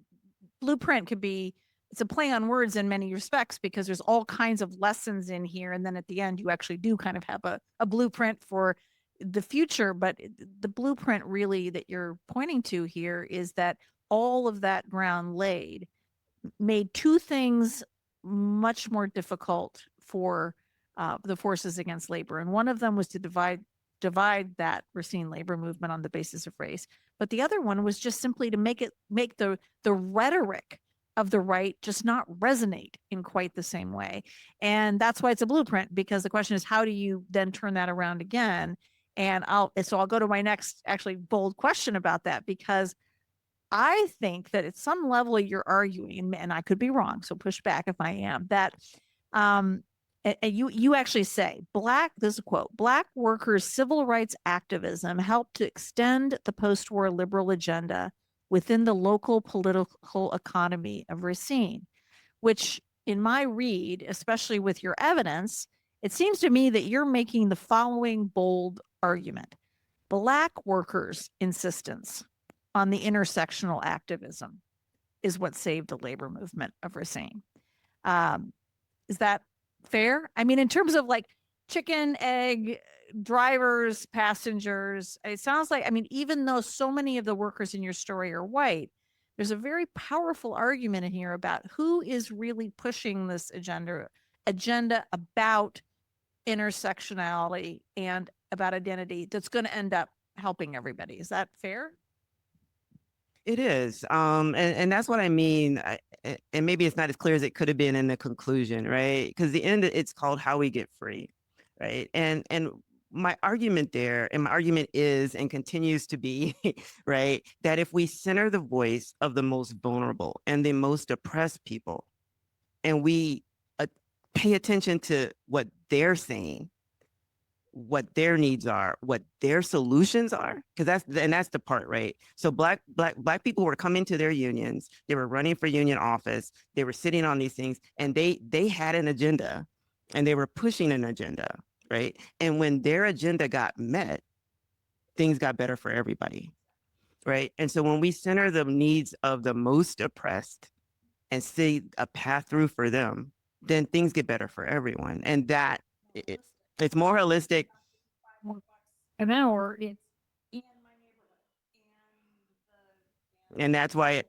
blueprint could be, it's a play on words in many respects because there's all kinds of lessons in here. And then at the end, you actually do kind of have a blueprint for the future. But the blueprint really that you're pointing to here is that all of that ground laid made two things much more difficult for the forces against labor. And one of them was to divide that Racine labor movement on the basis of race. But the other one was just simply to make the rhetoric of the right just not resonate in quite the same way. And that's why it's a blueprint, because the question is, how do you then turn that around again? And I'll go to my next actually bold question about that, because I think that at some level you're arguing, and I could be wrong, so push back if I am, that you actually say this is a quote, Black workers' civil rights activism helped to extend the post-war liberal agenda within the local political economy of Racine, which in my read, especially with your evidence, it seems to me that you're making the following bold argument. Black workers' insistence on the intersectional activism is what saved the labor movement of Racine. Is that fair? I mean, in terms of like chicken, egg, drivers, passengers, it sounds like, I mean, even though so many of the workers in your story are white, there's a very powerful argument in here about who is really pushing this agenda about intersectionality and about identity that's going to end up helping everybody. Is that fair? It is. And that's what I mean. And maybe it's not as clear as it could have been in the conclusion, right? Because the end, it's called How We Get Free, right? And my argument there, and my argument is and continues to be, right, that if we center the voice of the most vulnerable and the most oppressed people, and we pay attention to what they're saying, what their needs are, what their solutions are, because that's the part, right? So black people were coming to their unions, they were running for union office, they were sitting on these things, and they had an agenda, and they were pushing an agenda, right? And when their agenda got met, things got better for everybody, right? And so when we center the needs of the most oppressed and see a path through for them, then things get better for everyone, and that it's more holistic. An hour. It's and that's why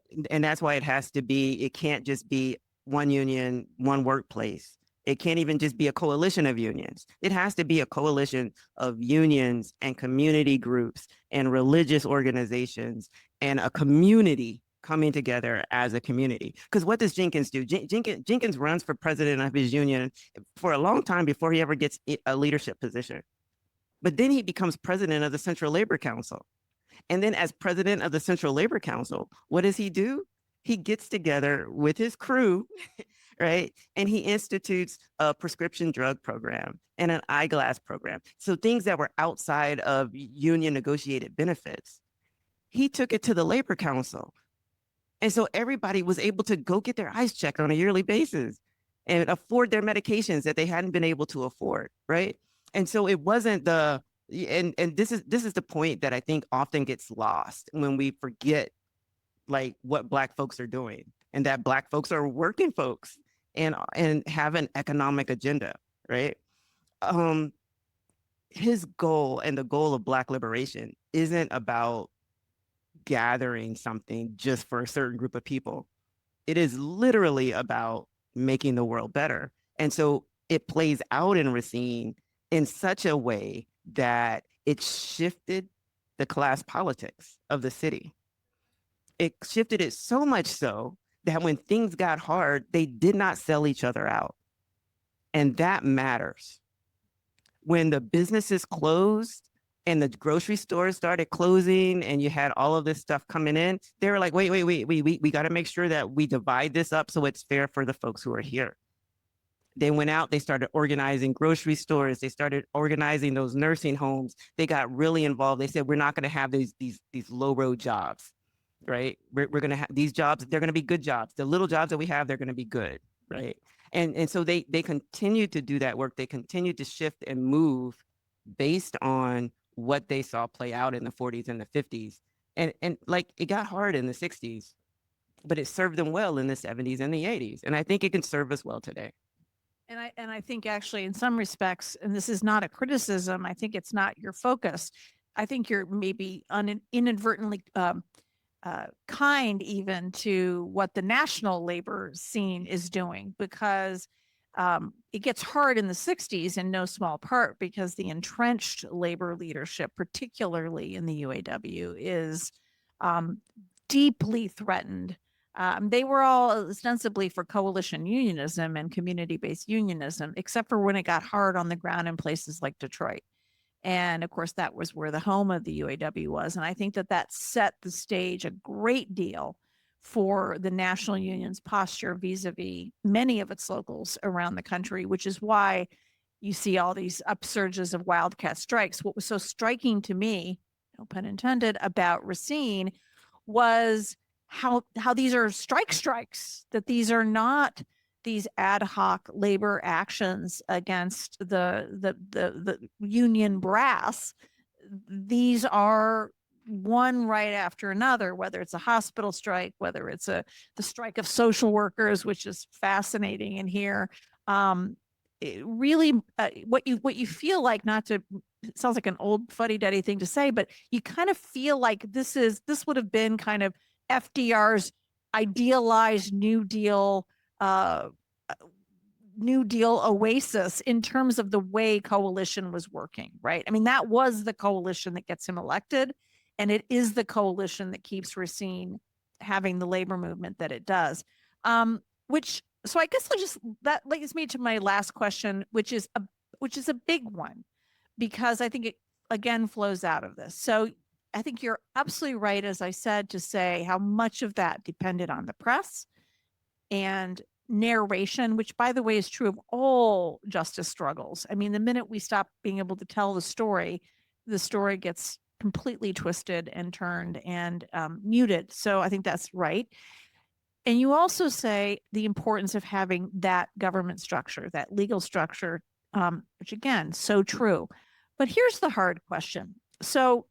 it has to be, it can't just be one union, one workplace. It can't even just be a coalition of unions. It has to be a coalition of unions and community groups and religious organizations and a community coming together as a community. Because what does Jenkins do? Jenkins runs for president of his union for a long time before he ever gets a leadership position. But then he becomes president of the Central Labor Council. And then as president of the Central Labor Council, what does he do? He gets together with his crew, right? And he institutes a prescription drug program and an eyeglass program. So things that were outside of union negotiated benefits. He took it to the Labor Council. And so everybody was able to go get their eyes checked on a yearly basis and afford their medications that they hadn't been able to afford, right? And so it wasn't the And this is the point that I think often gets lost when we forget like what Black folks are doing, and that Black folks are working folks and have an economic agenda, right? Um, his goal and the goal of Black liberation isn't about gathering something just for a certain group of people. It is literally about making the world better. And so it plays out in Racine in such a way that it shifted the class politics of the city. It shifted it so much so that when things got hard, they did not sell each other out. And that matters. When the businesses closed and the grocery stores started closing and you had all of this stuff coming in, they were like, wait, we got to make sure that we divide this up so it's fair for the folks who are here. They went out, they started organizing grocery stores, they started organizing those nursing homes. They got really involved. They said, we're not going to have these low road jobs, right? We're going to have these jobs, they're going to be good jobs. The little jobs that we have, they're going to be good, right? And so they continued to do that work. They continued to shift and move based on what they saw play out in the 40s and the 50s. And like it got hard in the 60s, but it served them well in the 70s and the 80s. And I think it can serve us well today. And I think actually in some respects, and this is not a criticism, I think it's not your focus. I think you're maybe inadvertently kind even to what the national labor scene is doing, because it gets hard in the 60s in no small part because the entrenched labor leadership, particularly in the UAW, is deeply threatened. They were all ostensibly for coalition unionism and community-based unionism, except for when it got hard on the ground in places like Detroit. And of course, that was where the home of the UAW was. And I think that that set the stage a great deal for the national union's posture vis-a-vis many of its locals around the country, which is why you see all these upsurges of wildcat strikes. What was so striking to me, no pun intended, about Racine was how these are strikes, that these are not these ad hoc labor actions against the union brass. These are one right after another, whether it's a hospital strike, whether it's the strike of social workers, which is fascinating in here. It really, what you feel like, not to, it sounds like an old fuddy-duddy thing to say, but you kind of feel like this would have been kind of FDR's idealized New Deal oasis in terms of the way coalition was working, right? I mean, that was the coalition that gets him elected, and it is the coalition that keeps Racine having the labor movement that it does. So I guess that leads me to my last question, which is a big one, because I think it again flows out of this. So I think you're absolutely right, as I said, to say how much of that depended on the press and narration, which by the way is true of all justice struggles. I mean, the minute we stop being able to tell the story gets completely twisted and turned and muted. So I think that's right. And you also say the importance of having that government structure, that legal structure, which again, so true. But here's the hard question. So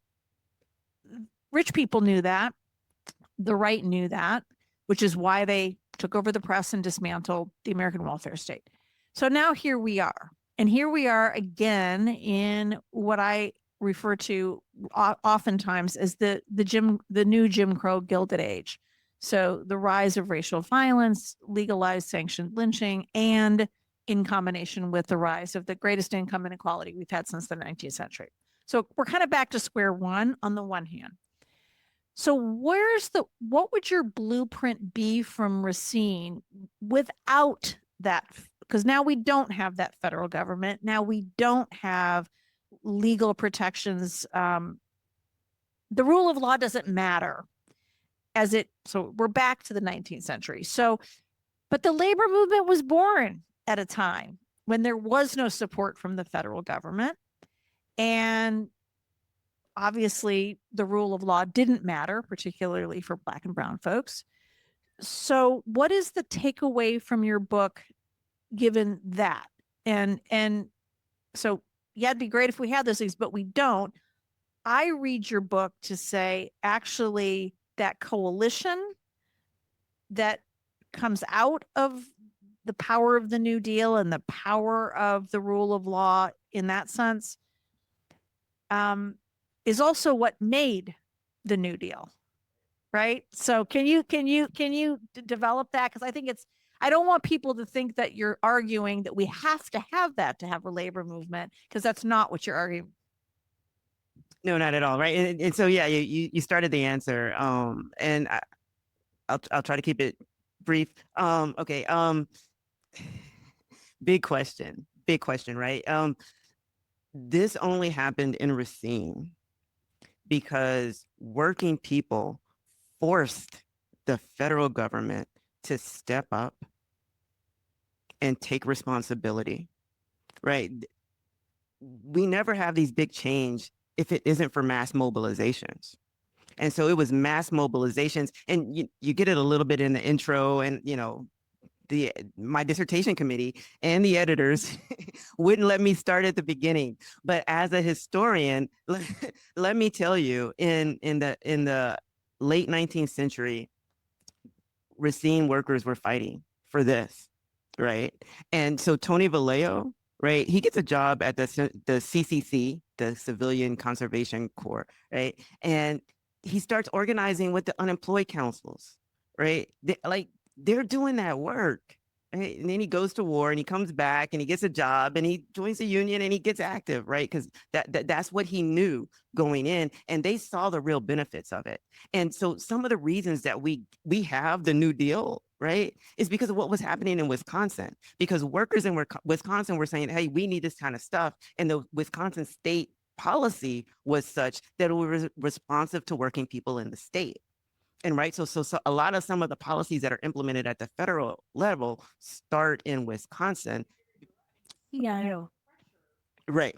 rich people knew that, the right knew that, which is why they took over the press and dismantled the American welfare state. So now here we are. And here we are again in what I refer to oftentimes as the new Jim Crow Gilded Age. So the rise of racial violence, legalized sanctioned lynching, and in combination with the rise of the greatest income inequality we've had since the 19th century. So we're kind of back to square one on the one hand. So what would your blueprint be from Racine without that? Because now we don't have that federal government. Now we don't have legal protections. The rule of law doesn't matter so we're back to the 19th century. So, but the labor movement was born at a time when there was no support from the federal government. And obviously the rule of law didn't matter, particularly for Black and brown folks. So what is the takeaway from your book given that? And so yeah, it'd be great if we had those things, but we don't. I read your book to say, actually, that coalition that comes out of the power of the New Deal and the power of the rule of law in that sense, is also what made the New Deal. Right. So can you develop that? Because I think I don't want people to think that you're arguing that we have to have that to have a labor movement, because that's not what you're arguing. No, not at all. Right. And so, yeah, you started the answer. And I'll try to keep it brief. Okay. Big question, right? This only happened in Racine because working people forced the federal government to step up and take responsibility, right? We never have these big change if it isn't for mass mobilizations. And so it was mass mobilizations, and you get it a little bit in the intro, and my dissertation committee and the editors wouldn't let me start at the beginning. But as a historian, let me tell you, in the late 19th century, Racine workers were fighting for this, right? And so Tony Vallejo, right, he gets a job at the CCC, the Civilian Conservation Corps, right? And he starts organizing with the unemployed councils, right? They're doing that work. Right? And then he goes to war and he comes back and he gets a job and he joins the union and he gets active, right? Because that's what he knew going in, and they saw the real benefits of it. And so some of the reasons that we have the New Deal, right, is because of what was happening in Wisconsin. Because workers in Wisconsin were saying, hey, we need this kind of stuff. And the Wisconsin state policy was such that it was responsive to working people in the state. And right, so a lot of some of the policies that are implemented at the federal level start in Wisconsin. Yeah, I know. Right.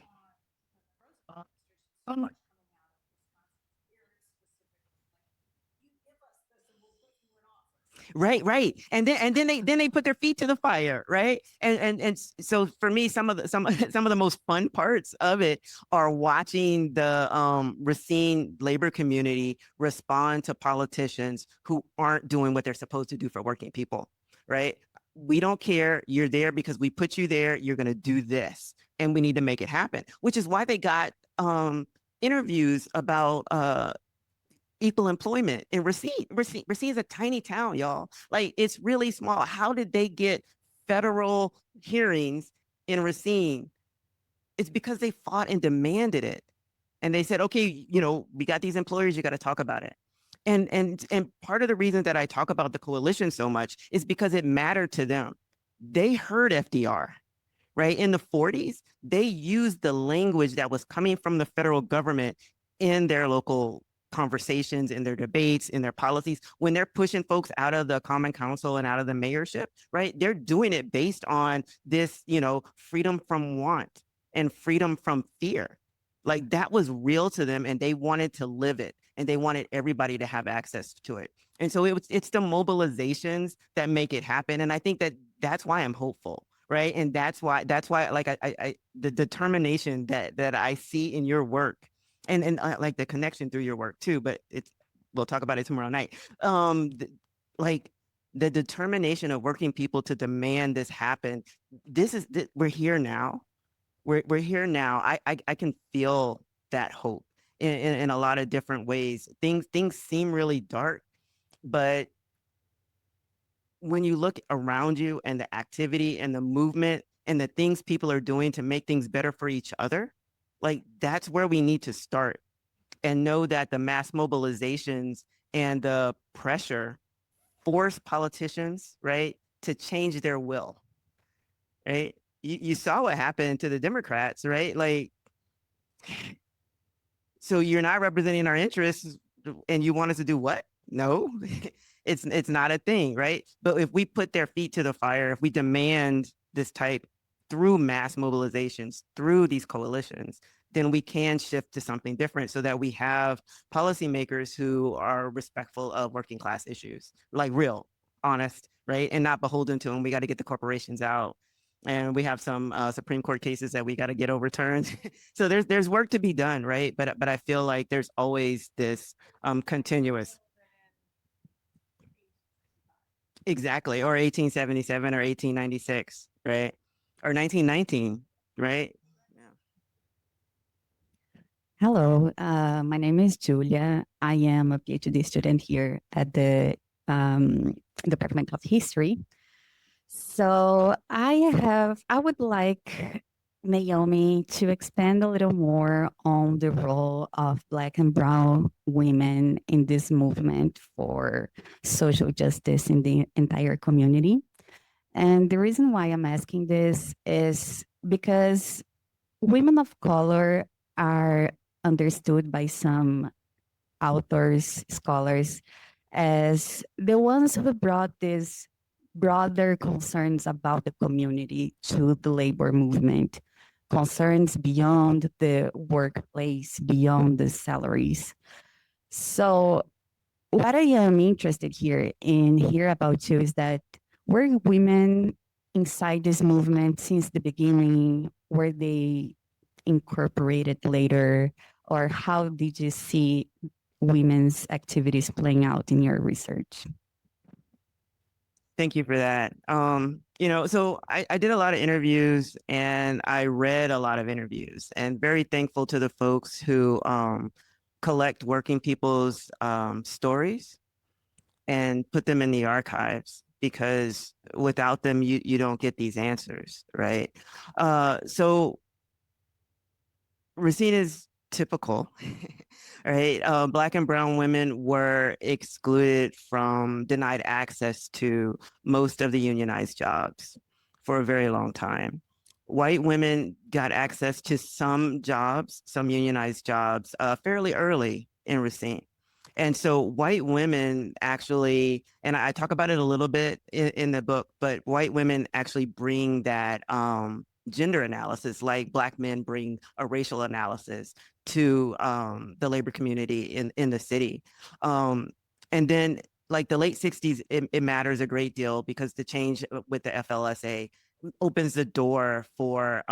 Right. And then they put their feet to the fire, right? And so for me, some of the most fun parts of it are watching the Racine labor community respond to politicians who aren't doing what they're supposed to do for working people, right? We don't care. You're there because we put you there. You're going to do this, and we need to make it happen. Which is why they got interviews about equal employment in Racine. Racine is a tiny town, y'all. Like, it's really small. How did they get federal hearings in Racine? It's because they fought and demanded it. And they said, okay, we got these employers, you got to talk about it. And part of the reason that I talk about the coalition so much is because it mattered to them. They heard FDR, right? In the 40s, they used the language that was coming from the federal government in their local conversations, in their debates, in their policies. When they're pushing folks out of the common council and out of the mayorship, right? They're doing it based on this, freedom from want and freedom from fear. Like, that was real to them, and they wanted to live it, and they wanted everybody to have access to it. And so it's the mobilizations that make it happen. And I think that's why I'm hopeful, right? And that's why like I the determination that I see in your work, and like the connection through your work too, but we'll talk about it tomorrow night. Like the determination of working people to demand this happen. We're here now. We're here now. I can feel that hope in a lot of different ways. Things seem really dark, but when you look around you and the activity and the movement and the things people are doing to make things better for each other, like, that's where we need to start, and know that the mass mobilizations and the pressure force politicians, right, to change their will, right? You saw what happened to the Democrats, right? Like, so you're not representing our interests, and you want us to do what? No, it's not a thing, right? But if we put their feet to the fire, if we demand this type through mass mobilizations, through these coalitions, then we can shift to something different, so that we have policymakers who are respectful of working class issues, like real, honest, right? And not beholden to them. We got to get the corporations out. and we have some Supreme Court cases that we got to get overturned. So there's work to be done, right? But I feel like there's always this continuous. Exactly, or 1877 or 1896, right? Or 1919, right? Yeah. Hello, my name is Julia. I am a PhD student here at the um, Department of History. So I would like Naomi to expand a little more on the role of Black and Brown women in this movement for social justice in the entire community. And the reason why I'm asking this is because women of color are understood by some authors, scholars, as the ones who brought these broader concerns about the community to the labor movement, concerns beyond the workplace, beyond the salaries. So what I am interested here in hear about you is that were women inside this movement since the beginning? Were they incorporated later? Or how did you see women's activities playing out in your research? Thank you for that. So I did a lot of interviews and I read a lot of interviews, and very thankful to the folks who collect working people's stories and put them in the archives, because without them, you don't get these answers, right? So Racine is typical, right? Black and brown women were excluded from, denied access to most of the unionized jobs for a very long time. White women got access to some jobs, some unionized jobs, fairly early in Racine. And so white women actually, and I talk about it a little bit in the book, but white women actually bring that gender analysis, like Black men bring a racial analysis to the labor community in the city. And then like the late 60s, it matters a great deal because the change with the FLSA opens the door for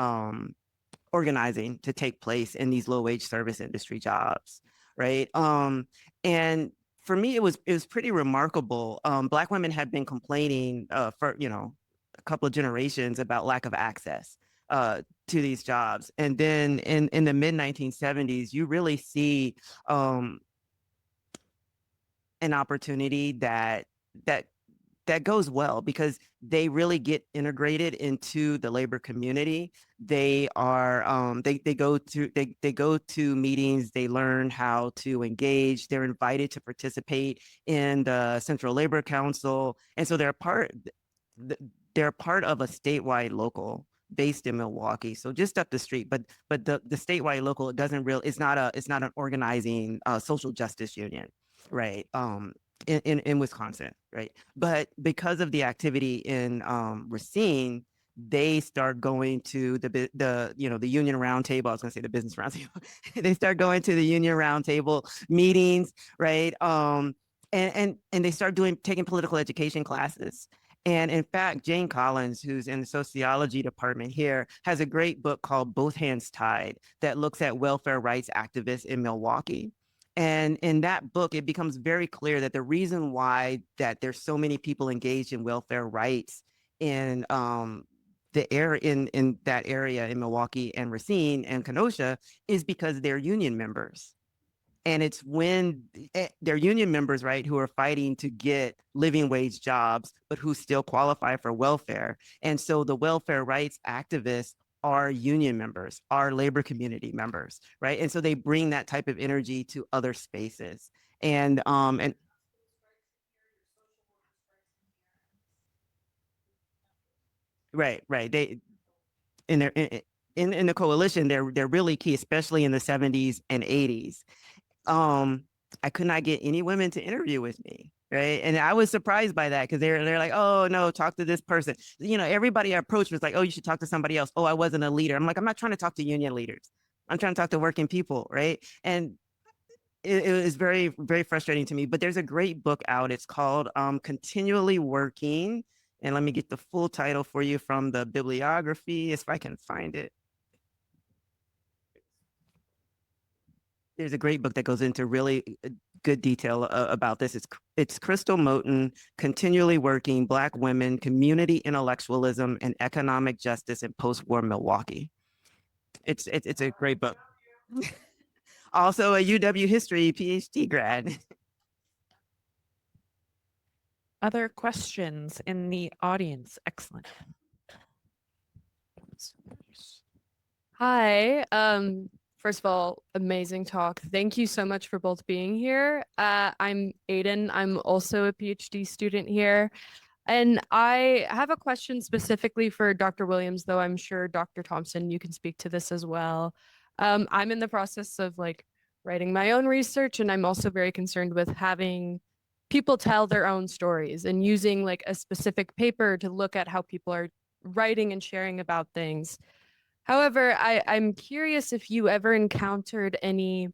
organizing to take place in these low wage service industry jobs, right? And for me, it was pretty remarkable. Black women had been complaining for a couple of generations about lack of access to these jobs, and then in the mid 1970s, you really see um, an opportunity that that goes well because they really get integrated into the labor community. They are they go to meetings, they learn how to engage, they're invited to participate in the Central Labor Council, and so they're part of a statewide local based in Milwaukee, so just up the street. But the statewide local, it doesn't real it's not an organizing social justice union, right? In Wisconsin, right? But because of the activity in Racine, they start going to the union roundtable. I was going to say the business roundtable. They start going to the union roundtable meetings, right? And they start taking political education classes. And in fact, Jane Collins, who's in the sociology department here, has a great book called Both Hands Tied that looks at welfare rights activists in Milwaukee. And in that book, it becomes very clear that the reason why that there's so many people engaged in welfare rights in the area in that area in Milwaukee and Racine and Kenosha is because they're union members. And it's when they're union members, right, who are fighting to get living wage jobs, but who still qualify for welfare. And so the welfare rights activists are union members, are labor community members, right? And so they bring that type of energy to other spaces. And right. They in their in the coalition, they're really key, especially in the 70s and 80s. um I could not get any women to interview with me. Right. And I was surprised by that because they're like, oh no, talk to this person. Everybody I approached was like, oh, you should talk to somebody else. Oh, I wasn't a leader. I'm like, I'm not trying to talk to union leaders. I'm trying to talk to working people. Right. And it is very, very frustrating to me. But there's a great book out. It's called Continually Working. And let me get the full title for you from the bibliography, if I can find it. There's a great book that goes into really good detail about this. It's Crystal Moten, Continually Working Black Women, Community Intellectualism, and Economic Justice in Post-War Milwaukee. It's a great book. Also a UW history PhD grad. Other questions in the audience? Excellent. Hi. First of all, amazing talk. Thank you so much for both being here. I'm Aiden. I'm also a PhD student here. And I have a question specifically for Dr. Williams, though I'm sure Dr. Thompson, you can speak to this as well. I'm in the process of like writing my own research, and I'm also very concerned with having people tell their own stories and using like a specific paper to look at how people are writing and sharing about things. However, I'm curious if you ever encountered any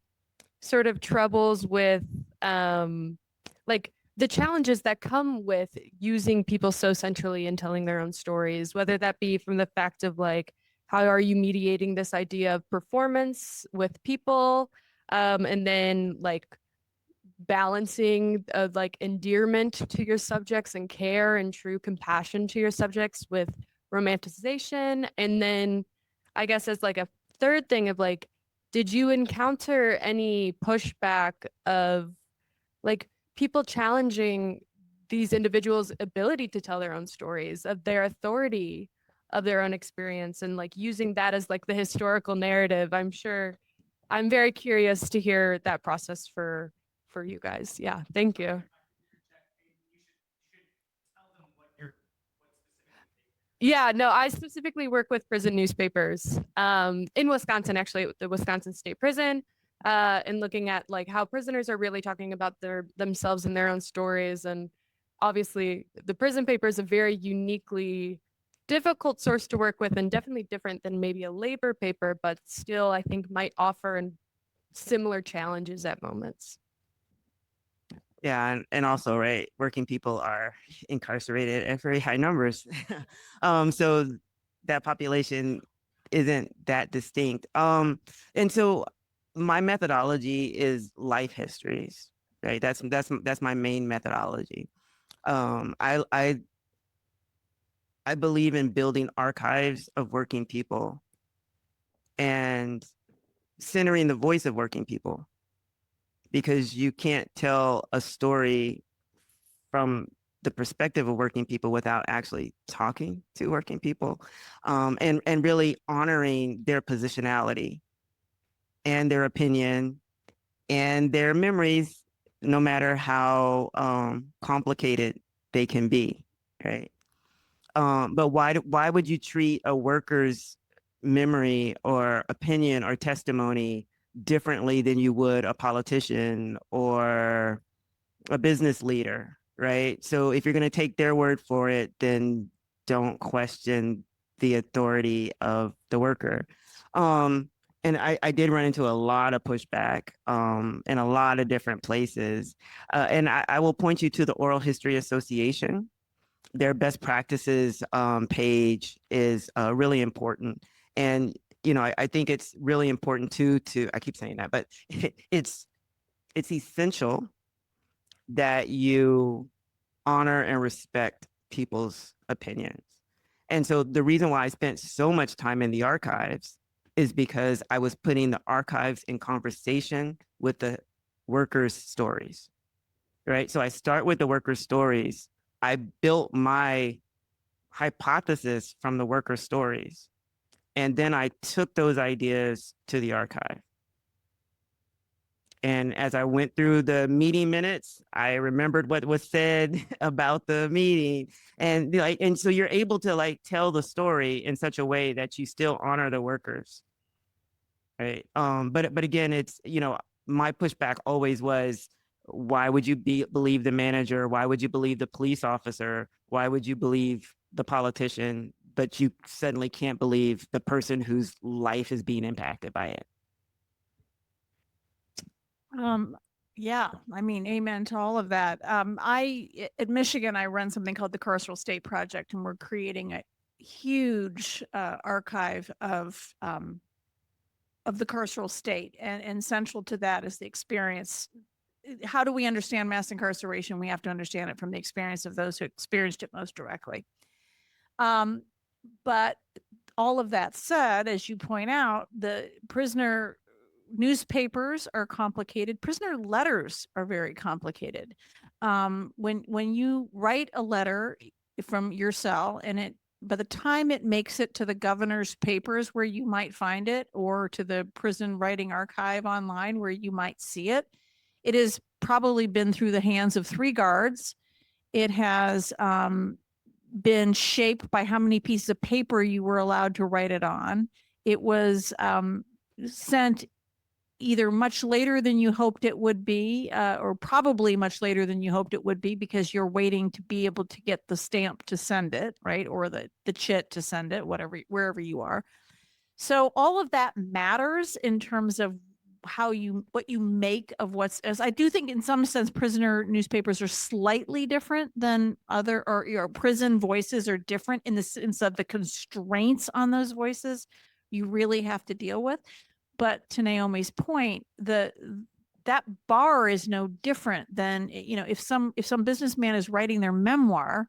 sort of troubles with like the challenges that come with using people so centrally and telling their own stories, whether that be from the fact of like, how are you mediating this idea of performance with people? And then like balancing like endearment to your subjects and care and true compassion to your subjects with romanticization. And then I guess as like a third thing of like, did you encounter any pushback of like people challenging these individuals' ability to tell their own stories, of their authority, of their own experience, and like using that as like the historical narrative? I'm sure I'm very curious to hear that process for you guys. Yeah, thank you. Yeah, no, I specifically work with prison newspapers in Wisconsin, actually, the Wisconsin State Prison, and looking at like how prisoners are really talking about themselves and their own stories. And obviously, the prison paper is a very uniquely difficult source to work with, and definitely different than maybe a labor paper, but still, I think might offer similar challenges at moments. Yeah, and also, right, working people are incarcerated at very high numbers. So that population isn't that distinct. And so my methodology is life histories, right? That's my main methodology. I believe in building archives of working people and centering the voice of working people, because you can't tell a story from the perspective of working people without actually talking to working people, and really honoring their positionality and their opinion and their memories, no matter how complicated they can be, right? But why would you treat a worker's memory or opinion or testimony differently than you would a politician or a business leader, right? So if you're going to take their word for it, then don't question the authority of the worker. And I did run into a lot of pushback in a lot of different places. And I will point you to the Oral History Association. Their best practices page is really important. And, you know, I think it's really important too, I keep saying that, but it's essential that you honor and respect people's opinions. And so the reason why I spent so much time in the archives is because I was putting the archives in conversation with the workers' stories, right? So I start with the workers' stories. I built my hypothesis from the workers' stories, and then I took those ideas to the archive. And as I went through the meeting minutes, I remembered what was said about the meeting. And like, and so you're able to like tell the story in such a way that you still honor the workers. Right. But again, it's, you know, my pushback always was, why would you believe the manager? Why would you believe the police officer? Why would you believe the politician? But you suddenly can't believe the person whose life is being impacted by it. Yeah, I mean, amen to all of that. At Michigan, I run something called the Carceral State Project, and we're creating a huge archive of the carceral state, and central to that is the experience. How do we understand mass incarceration? We have to understand it from the experience of those who experienced it most directly. But all of that said, as you point out, the prisoner newspapers are complicated. Prisoner letters are very complicated. When you write a letter from your cell, and it by the time it makes it to the governor's papers where you might find it, or to the prison writing archive online where you might see it, it has probably been through the hands of 3 guards. It has been shaped by how many pieces of paper you were allowed to write it on. It was sent either much later than you hoped it would be, or probably much later than you hoped it would be, because you're waiting to be able to get the stamp to send it, right? Or the chit to send it, whatever, wherever you are. So all of that matters in terms of what you make of what's, as I do think in some sense, prisoner newspapers are slightly different than other, or prison voices are different in the sense of the constraints on those voices you really have to deal with. But to Naomi's point, that bar is no different than, if some businessman is writing their memoir,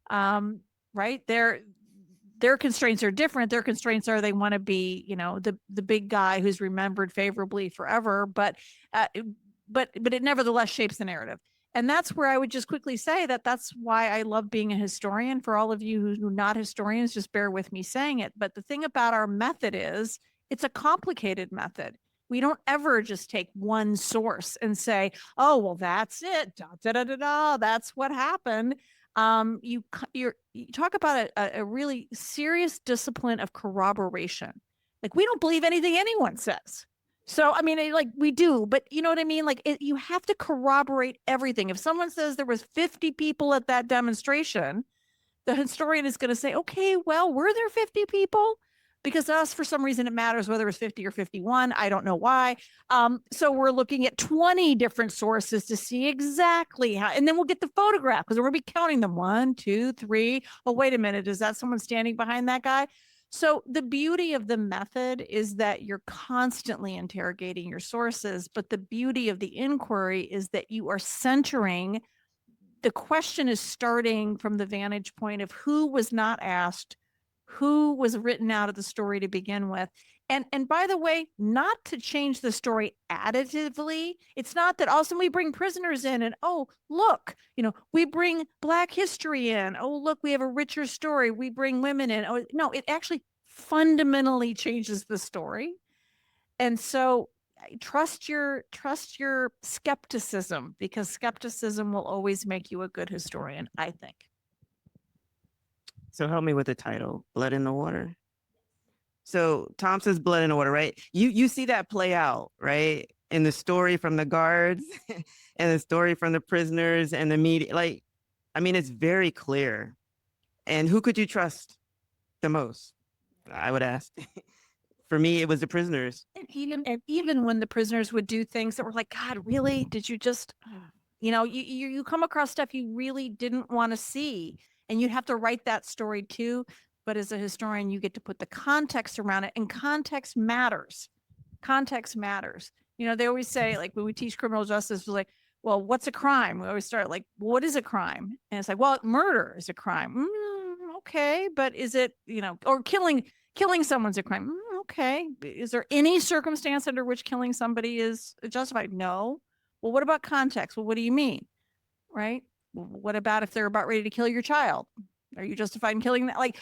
right, their constraints are different. Their constraints are they want to be, the big guy who's remembered favorably forever, but it nevertheless shapes the narrative. And that's where I would just quickly say that's why I love being a historian. For all of you who are not historians, just bear with me saying it. But the thing about our method is it's a complicated method. We don't ever just take one source and say, oh, well, that's it. Da, da, da, da, da, that's what happened. You talk about a really serious discipline of corroboration. Like, we don't believe anything anyone says. So, I mean, like, we do, but you know what I mean? Like, you have to corroborate everything. If someone says there was 50 people at that demonstration, the historian is going to say, okay, well, were there 50 people? Because to us, for some reason, it matters whether it's 50 or 51. I don't know why. So we're looking at 20 different sources to see exactly how, and then we'll get the photograph because we're going to be counting them. 1, 2, 3. Oh, wait a minute. Is that someone standing behind that guy? So the beauty of the method is that you're constantly interrogating your sources, but the beauty of the inquiry is that you are centering. The question is starting from the vantage point of who was not asked, who was written out of the story to begin with. And by the way, not to change the story additively. It's not that all of a sudden we bring prisoners in and, oh, look, we bring Black history in. Oh, look, we have a richer story. We bring women in. Oh, no, it actually fundamentally changes the story. And so trust your skepticism, because skepticism will always make you a good historian, I think. So help me with the title, Blood in the Water. So Thompson's blood in the water, right? You see that play out, right? In the story from the guards and the story from the prisoners and the media. Like, I mean, it's very clear. And who could you trust the most? I would ask. For me, it was the prisoners. And even when the prisoners would do things that were like, God, really? Did you just, you come across stuff you really didn't want to see, and you'd have to write that story too. But as a historian, you get to put the context around it, and context matters. Context matters. They always say, like, when we teach criminal justice, we're like, well, what's a crime? We always start like, what is a crime? And it's like, well, murder is a crime. Okay, but is it, or killing someone's a crime? Okay. Is there any circumstance under which killing somebody is justified? No. Well, what about context? Well, what do you mean? Right? What about if they're about ready to kill your child? Are you justified in killing that? Like,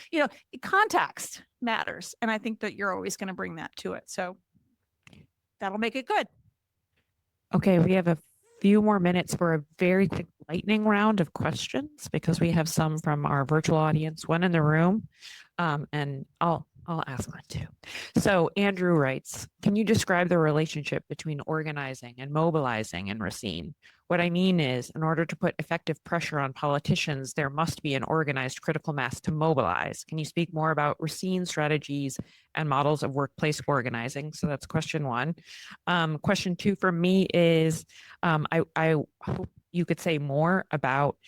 context matters. And I think that you're always going to bring that to it. So that'll make it good. Okay, we have a few more minutes for a very quick lightning round of questions because we have some from our virtual audience, one in the room. And I'll I'll ask one too. So Andrew writes, can you describe the relationship between organizing and mobilizing in Racine? What I mean is, in order to put effective pressure on politicians, there must be an organized critical mass to mobilize. Can you speak more about Racine strategies and models of workplace organizing? So that's question one. Question two for me is, I hope you could say more about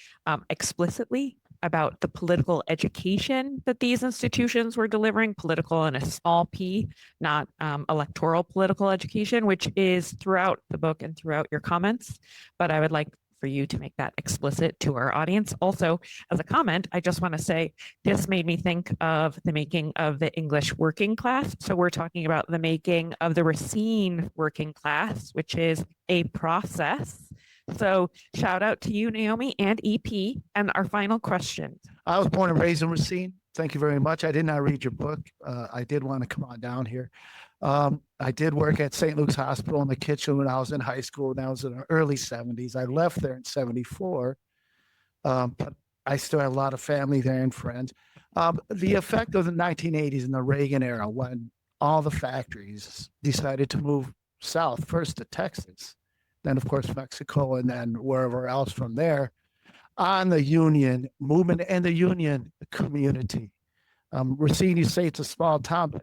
explicitly about the political education that these institutions were delivering, political and a small p, not electoral political education, which is throughout the book and throughout your comments. But I would like for you to make that explicit to our audience. Also, as a comment, I just want to say this made me think of the making of the English working class. So we're talking about the making of the Racine working class, which is a process. So shout out to you, Naomi and EP. And our final question. I was born and raised in Racine. Thank you very much. I did not read your book. I did want to come on down here. I did work at St. Luke's Hospital in the kitchen when I was in high school. And I was in the early 70s. I left there in 74. But I still have a lot of family there and friends. The effect of the 1980s and the Reagan era, when all the factories decided to move south, first to Texas, then of course Mexico, and then wherever else from there, on the union movement and the union community. Racine, you say it's a small town, but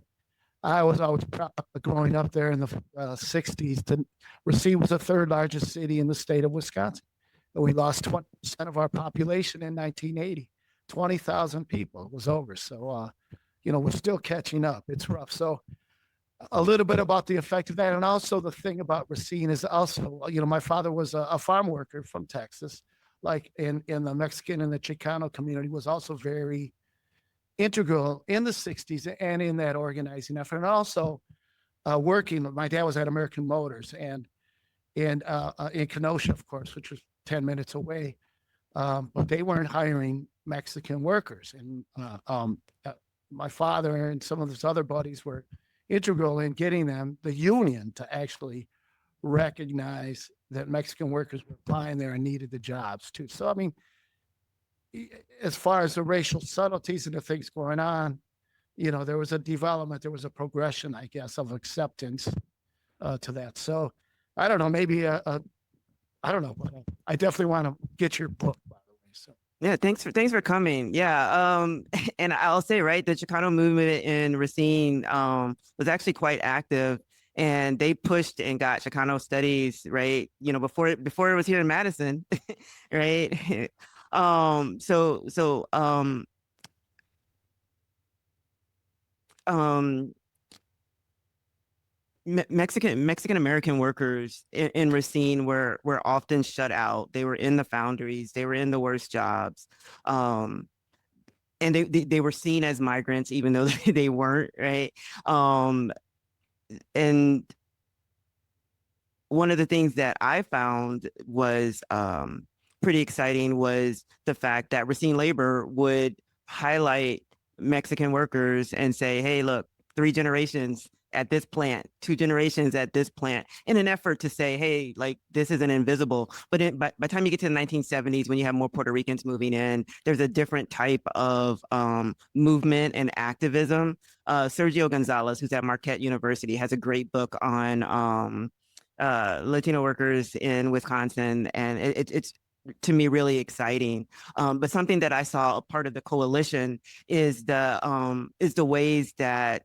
I was always proud growing up there in the 60s. Racine was the third largest city in the state of Wisconsin. And we lost 20% of our population in 1980. 20,000 people. It was over. So, we're still catching up. It's rough. So a little bit about the effect of that. And also the thing about Racine is also, my father was a farm worker from Texas, like in the Mexican and the Chicano community, was also very integral in the 60s and in that organizing effort. And also working, my dad was at American Motors and in Kenosha, of course, which was 10 minutes away. But they weren't hiring Mexican workers. And my father and some of his other buddies were integral in getting the union to actually recognize that Mexican workers were applying there and needed the jobs too. So, I mean, as far as the racial subtleties and the things going on, there was a development, there was a progression, I guess, of acceptance to that. So I don't know, maybe I don't know, but I definitely want to get your book, by the way. So. Yeah, thanks for coming. Yeah, and I'll say, right, the Chicano movement in Racine was actually quite active, and they pushed and got Chicano studies, right, before it was here in Madison, right? Mexican American workers in Racine were often shut out. They were in the foundries. They were in the worst jobs. And they were seen as migrants, even though they weren't, right? And one of the things that I found was pretty exciting was the fact that Racine Labor would highlight Mexican workers and say, hey, look, 3 generations at this plant, 2 generations at this plant, in an effort to say, hey, like, this isn't invisible. But by the time you get to the 1970s, when you have more Puerto Ricans moving in, there's a different type of movement and activism. Sergio Gonzalez, who's at Marquette University, has a great book on Latino workers in Wisconsin, and it's to me really exciting. But something that I saw a part of the coalition is the ways that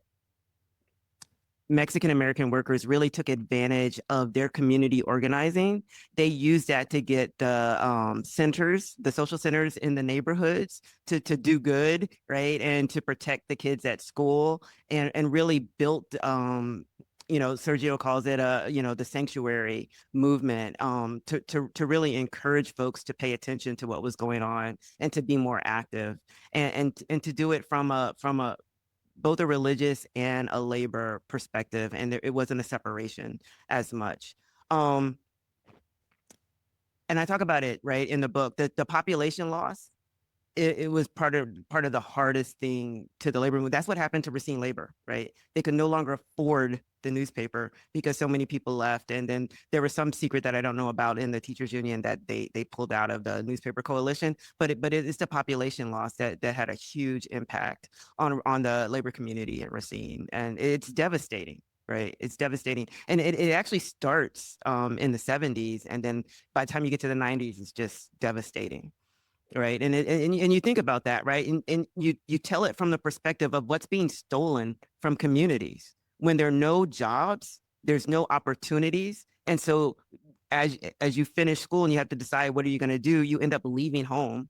Mexican American workers really took advantage of their community organizing. They used that to get the centers, the social centers in the neighborhoods to do good, right? And to protect the kids at school, and really built, Sergio calls it the sanctuary movement, to really encourage folks to pay attention to what was going on and to be more active, and to do it from a both a religious and a labor perspective, and it wasn't a separation as much. And I talk about it right in the book, that the population loss it was part of the hardest thing to the labor movement. That's what happened to Racine Labor, right? They could no longer afford the newspaper because so many people left. And then there was some secret that I don't know about in the teachers union that they pulled out of the newspaper coalition. But it's the population loss that had a huge impact on the labor community in Racine, and it's devastating. Right. It's devastating. And it actually starts in the 70s. And then by the time you get to the 90s, it's just devastating. Right. And you think about that, right? And you tell it from the perspective of what's being stolen from communities. When there are no jobs, there's no opportunities. And so as you finish school and you have to decide what are you going to do, you end up leaving home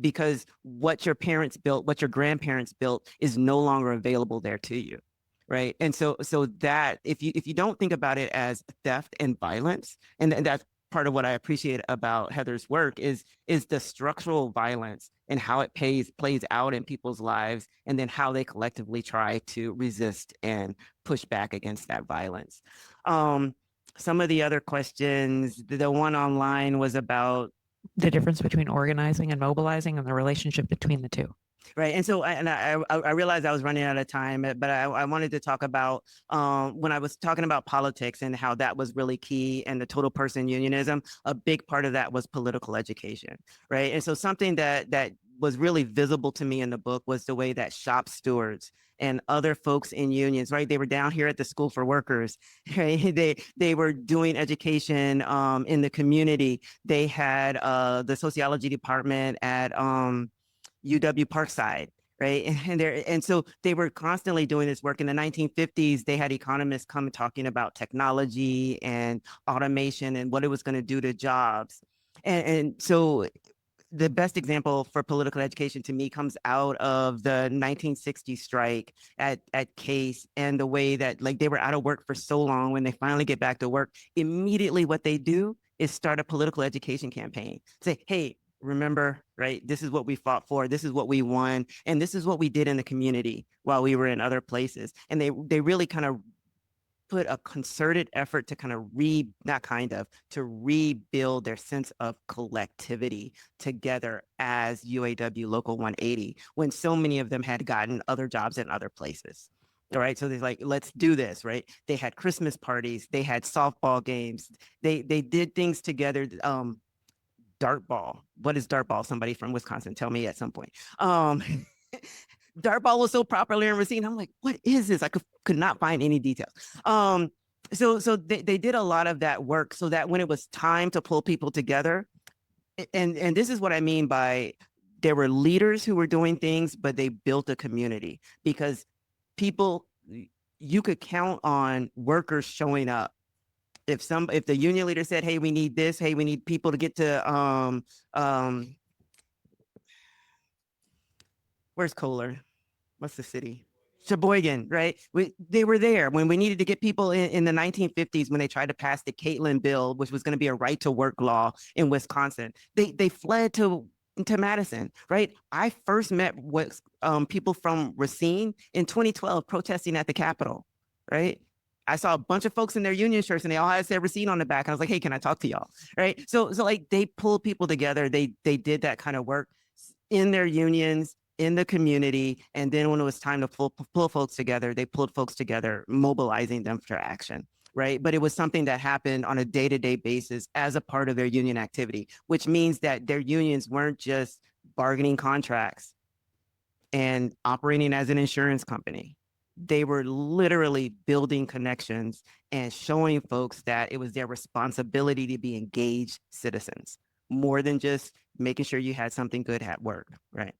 because what your parents built, what your grandparents built is no longer available there to you. Right. And so that if you don't think about it as theft and violence, and that's part of what I appreciate about Heather's work is the structural violence and how it plays out in people's lives, and then how they collectively try to resist and push back against that violence. Some of the other questions, the one online was about the difference between organizing and mobilizing and the relationship between the two. Right. And so I realized I was running out of time, but I wanted to talk about when I was talking about politics and how that was really key, and the total person unionism, a big part of that was political education. Right. And so something that was really visible to me in the book was the way that shop stewards and other folks in unions, right? They were down here at the School for Workers, right? They were doing education in the community. They had the sociology department at UW Parkside, right? And so they were constantly doing this work. In the 1950s, they had economists come talking about technology and automation and what it was going to do to jobs. And so the best example for political education to me comes out of the 1960 strike at Case, and the way that like they were out of work for so long. When they finally get back to work, immediately what they do is start a political education campaign. Say, hey, remember, right? This is what we fought for. This is what we won. And this is what we did in the community while we were in other places. And they really kind of put a concerted effort to to rebuild their sense of collectivity together as UAW Local 180, when so many of them had gotten other jobs in other places. All right. So they're like, let's do this. Right. They had Christmas parties. They had softball games. They did things together. Dart ball. What is dart ball? Somebody from Wisconsin, tell me at some point. Dart ball was so popular in Racine. I'm like, what is this? I could not find any details. So they did a lot of that work so that when it was time to pull people together, and this is what I mean by there were leaders who were doing things, but they built a community, because you could count on workers showing up. If the union leader said, hey, we need this, hey, we need people to get to where's Kohler? What's the city? Sheboygan, right? They were there when we needed to get people in the 1950s, when they tried to pass the Caitlin bill, which was going to be a right to work law in Wisconsin. They fled to Madison, right? I first met people from Racine in 2012 protesting at the Capitol, right? I saw a bunch of folks in their union shirts and they all had said Racine on the back. I was like, hey, can I talk to y'all? Right. So like they pulled people together. They did that kind of work in their unions, in the community. And then when it was time to pull folks together, they pulled folks together, mobilizing them for action. Right. But it was something that happened on a day-to-day basis as a part of their union activity, which means that their unions weren't just bargaining contracts and operating as an insurance company. They were literally building connections and showing folks that it was their responsibility to be engaged citizens, more than just making sure you had something good at work, right?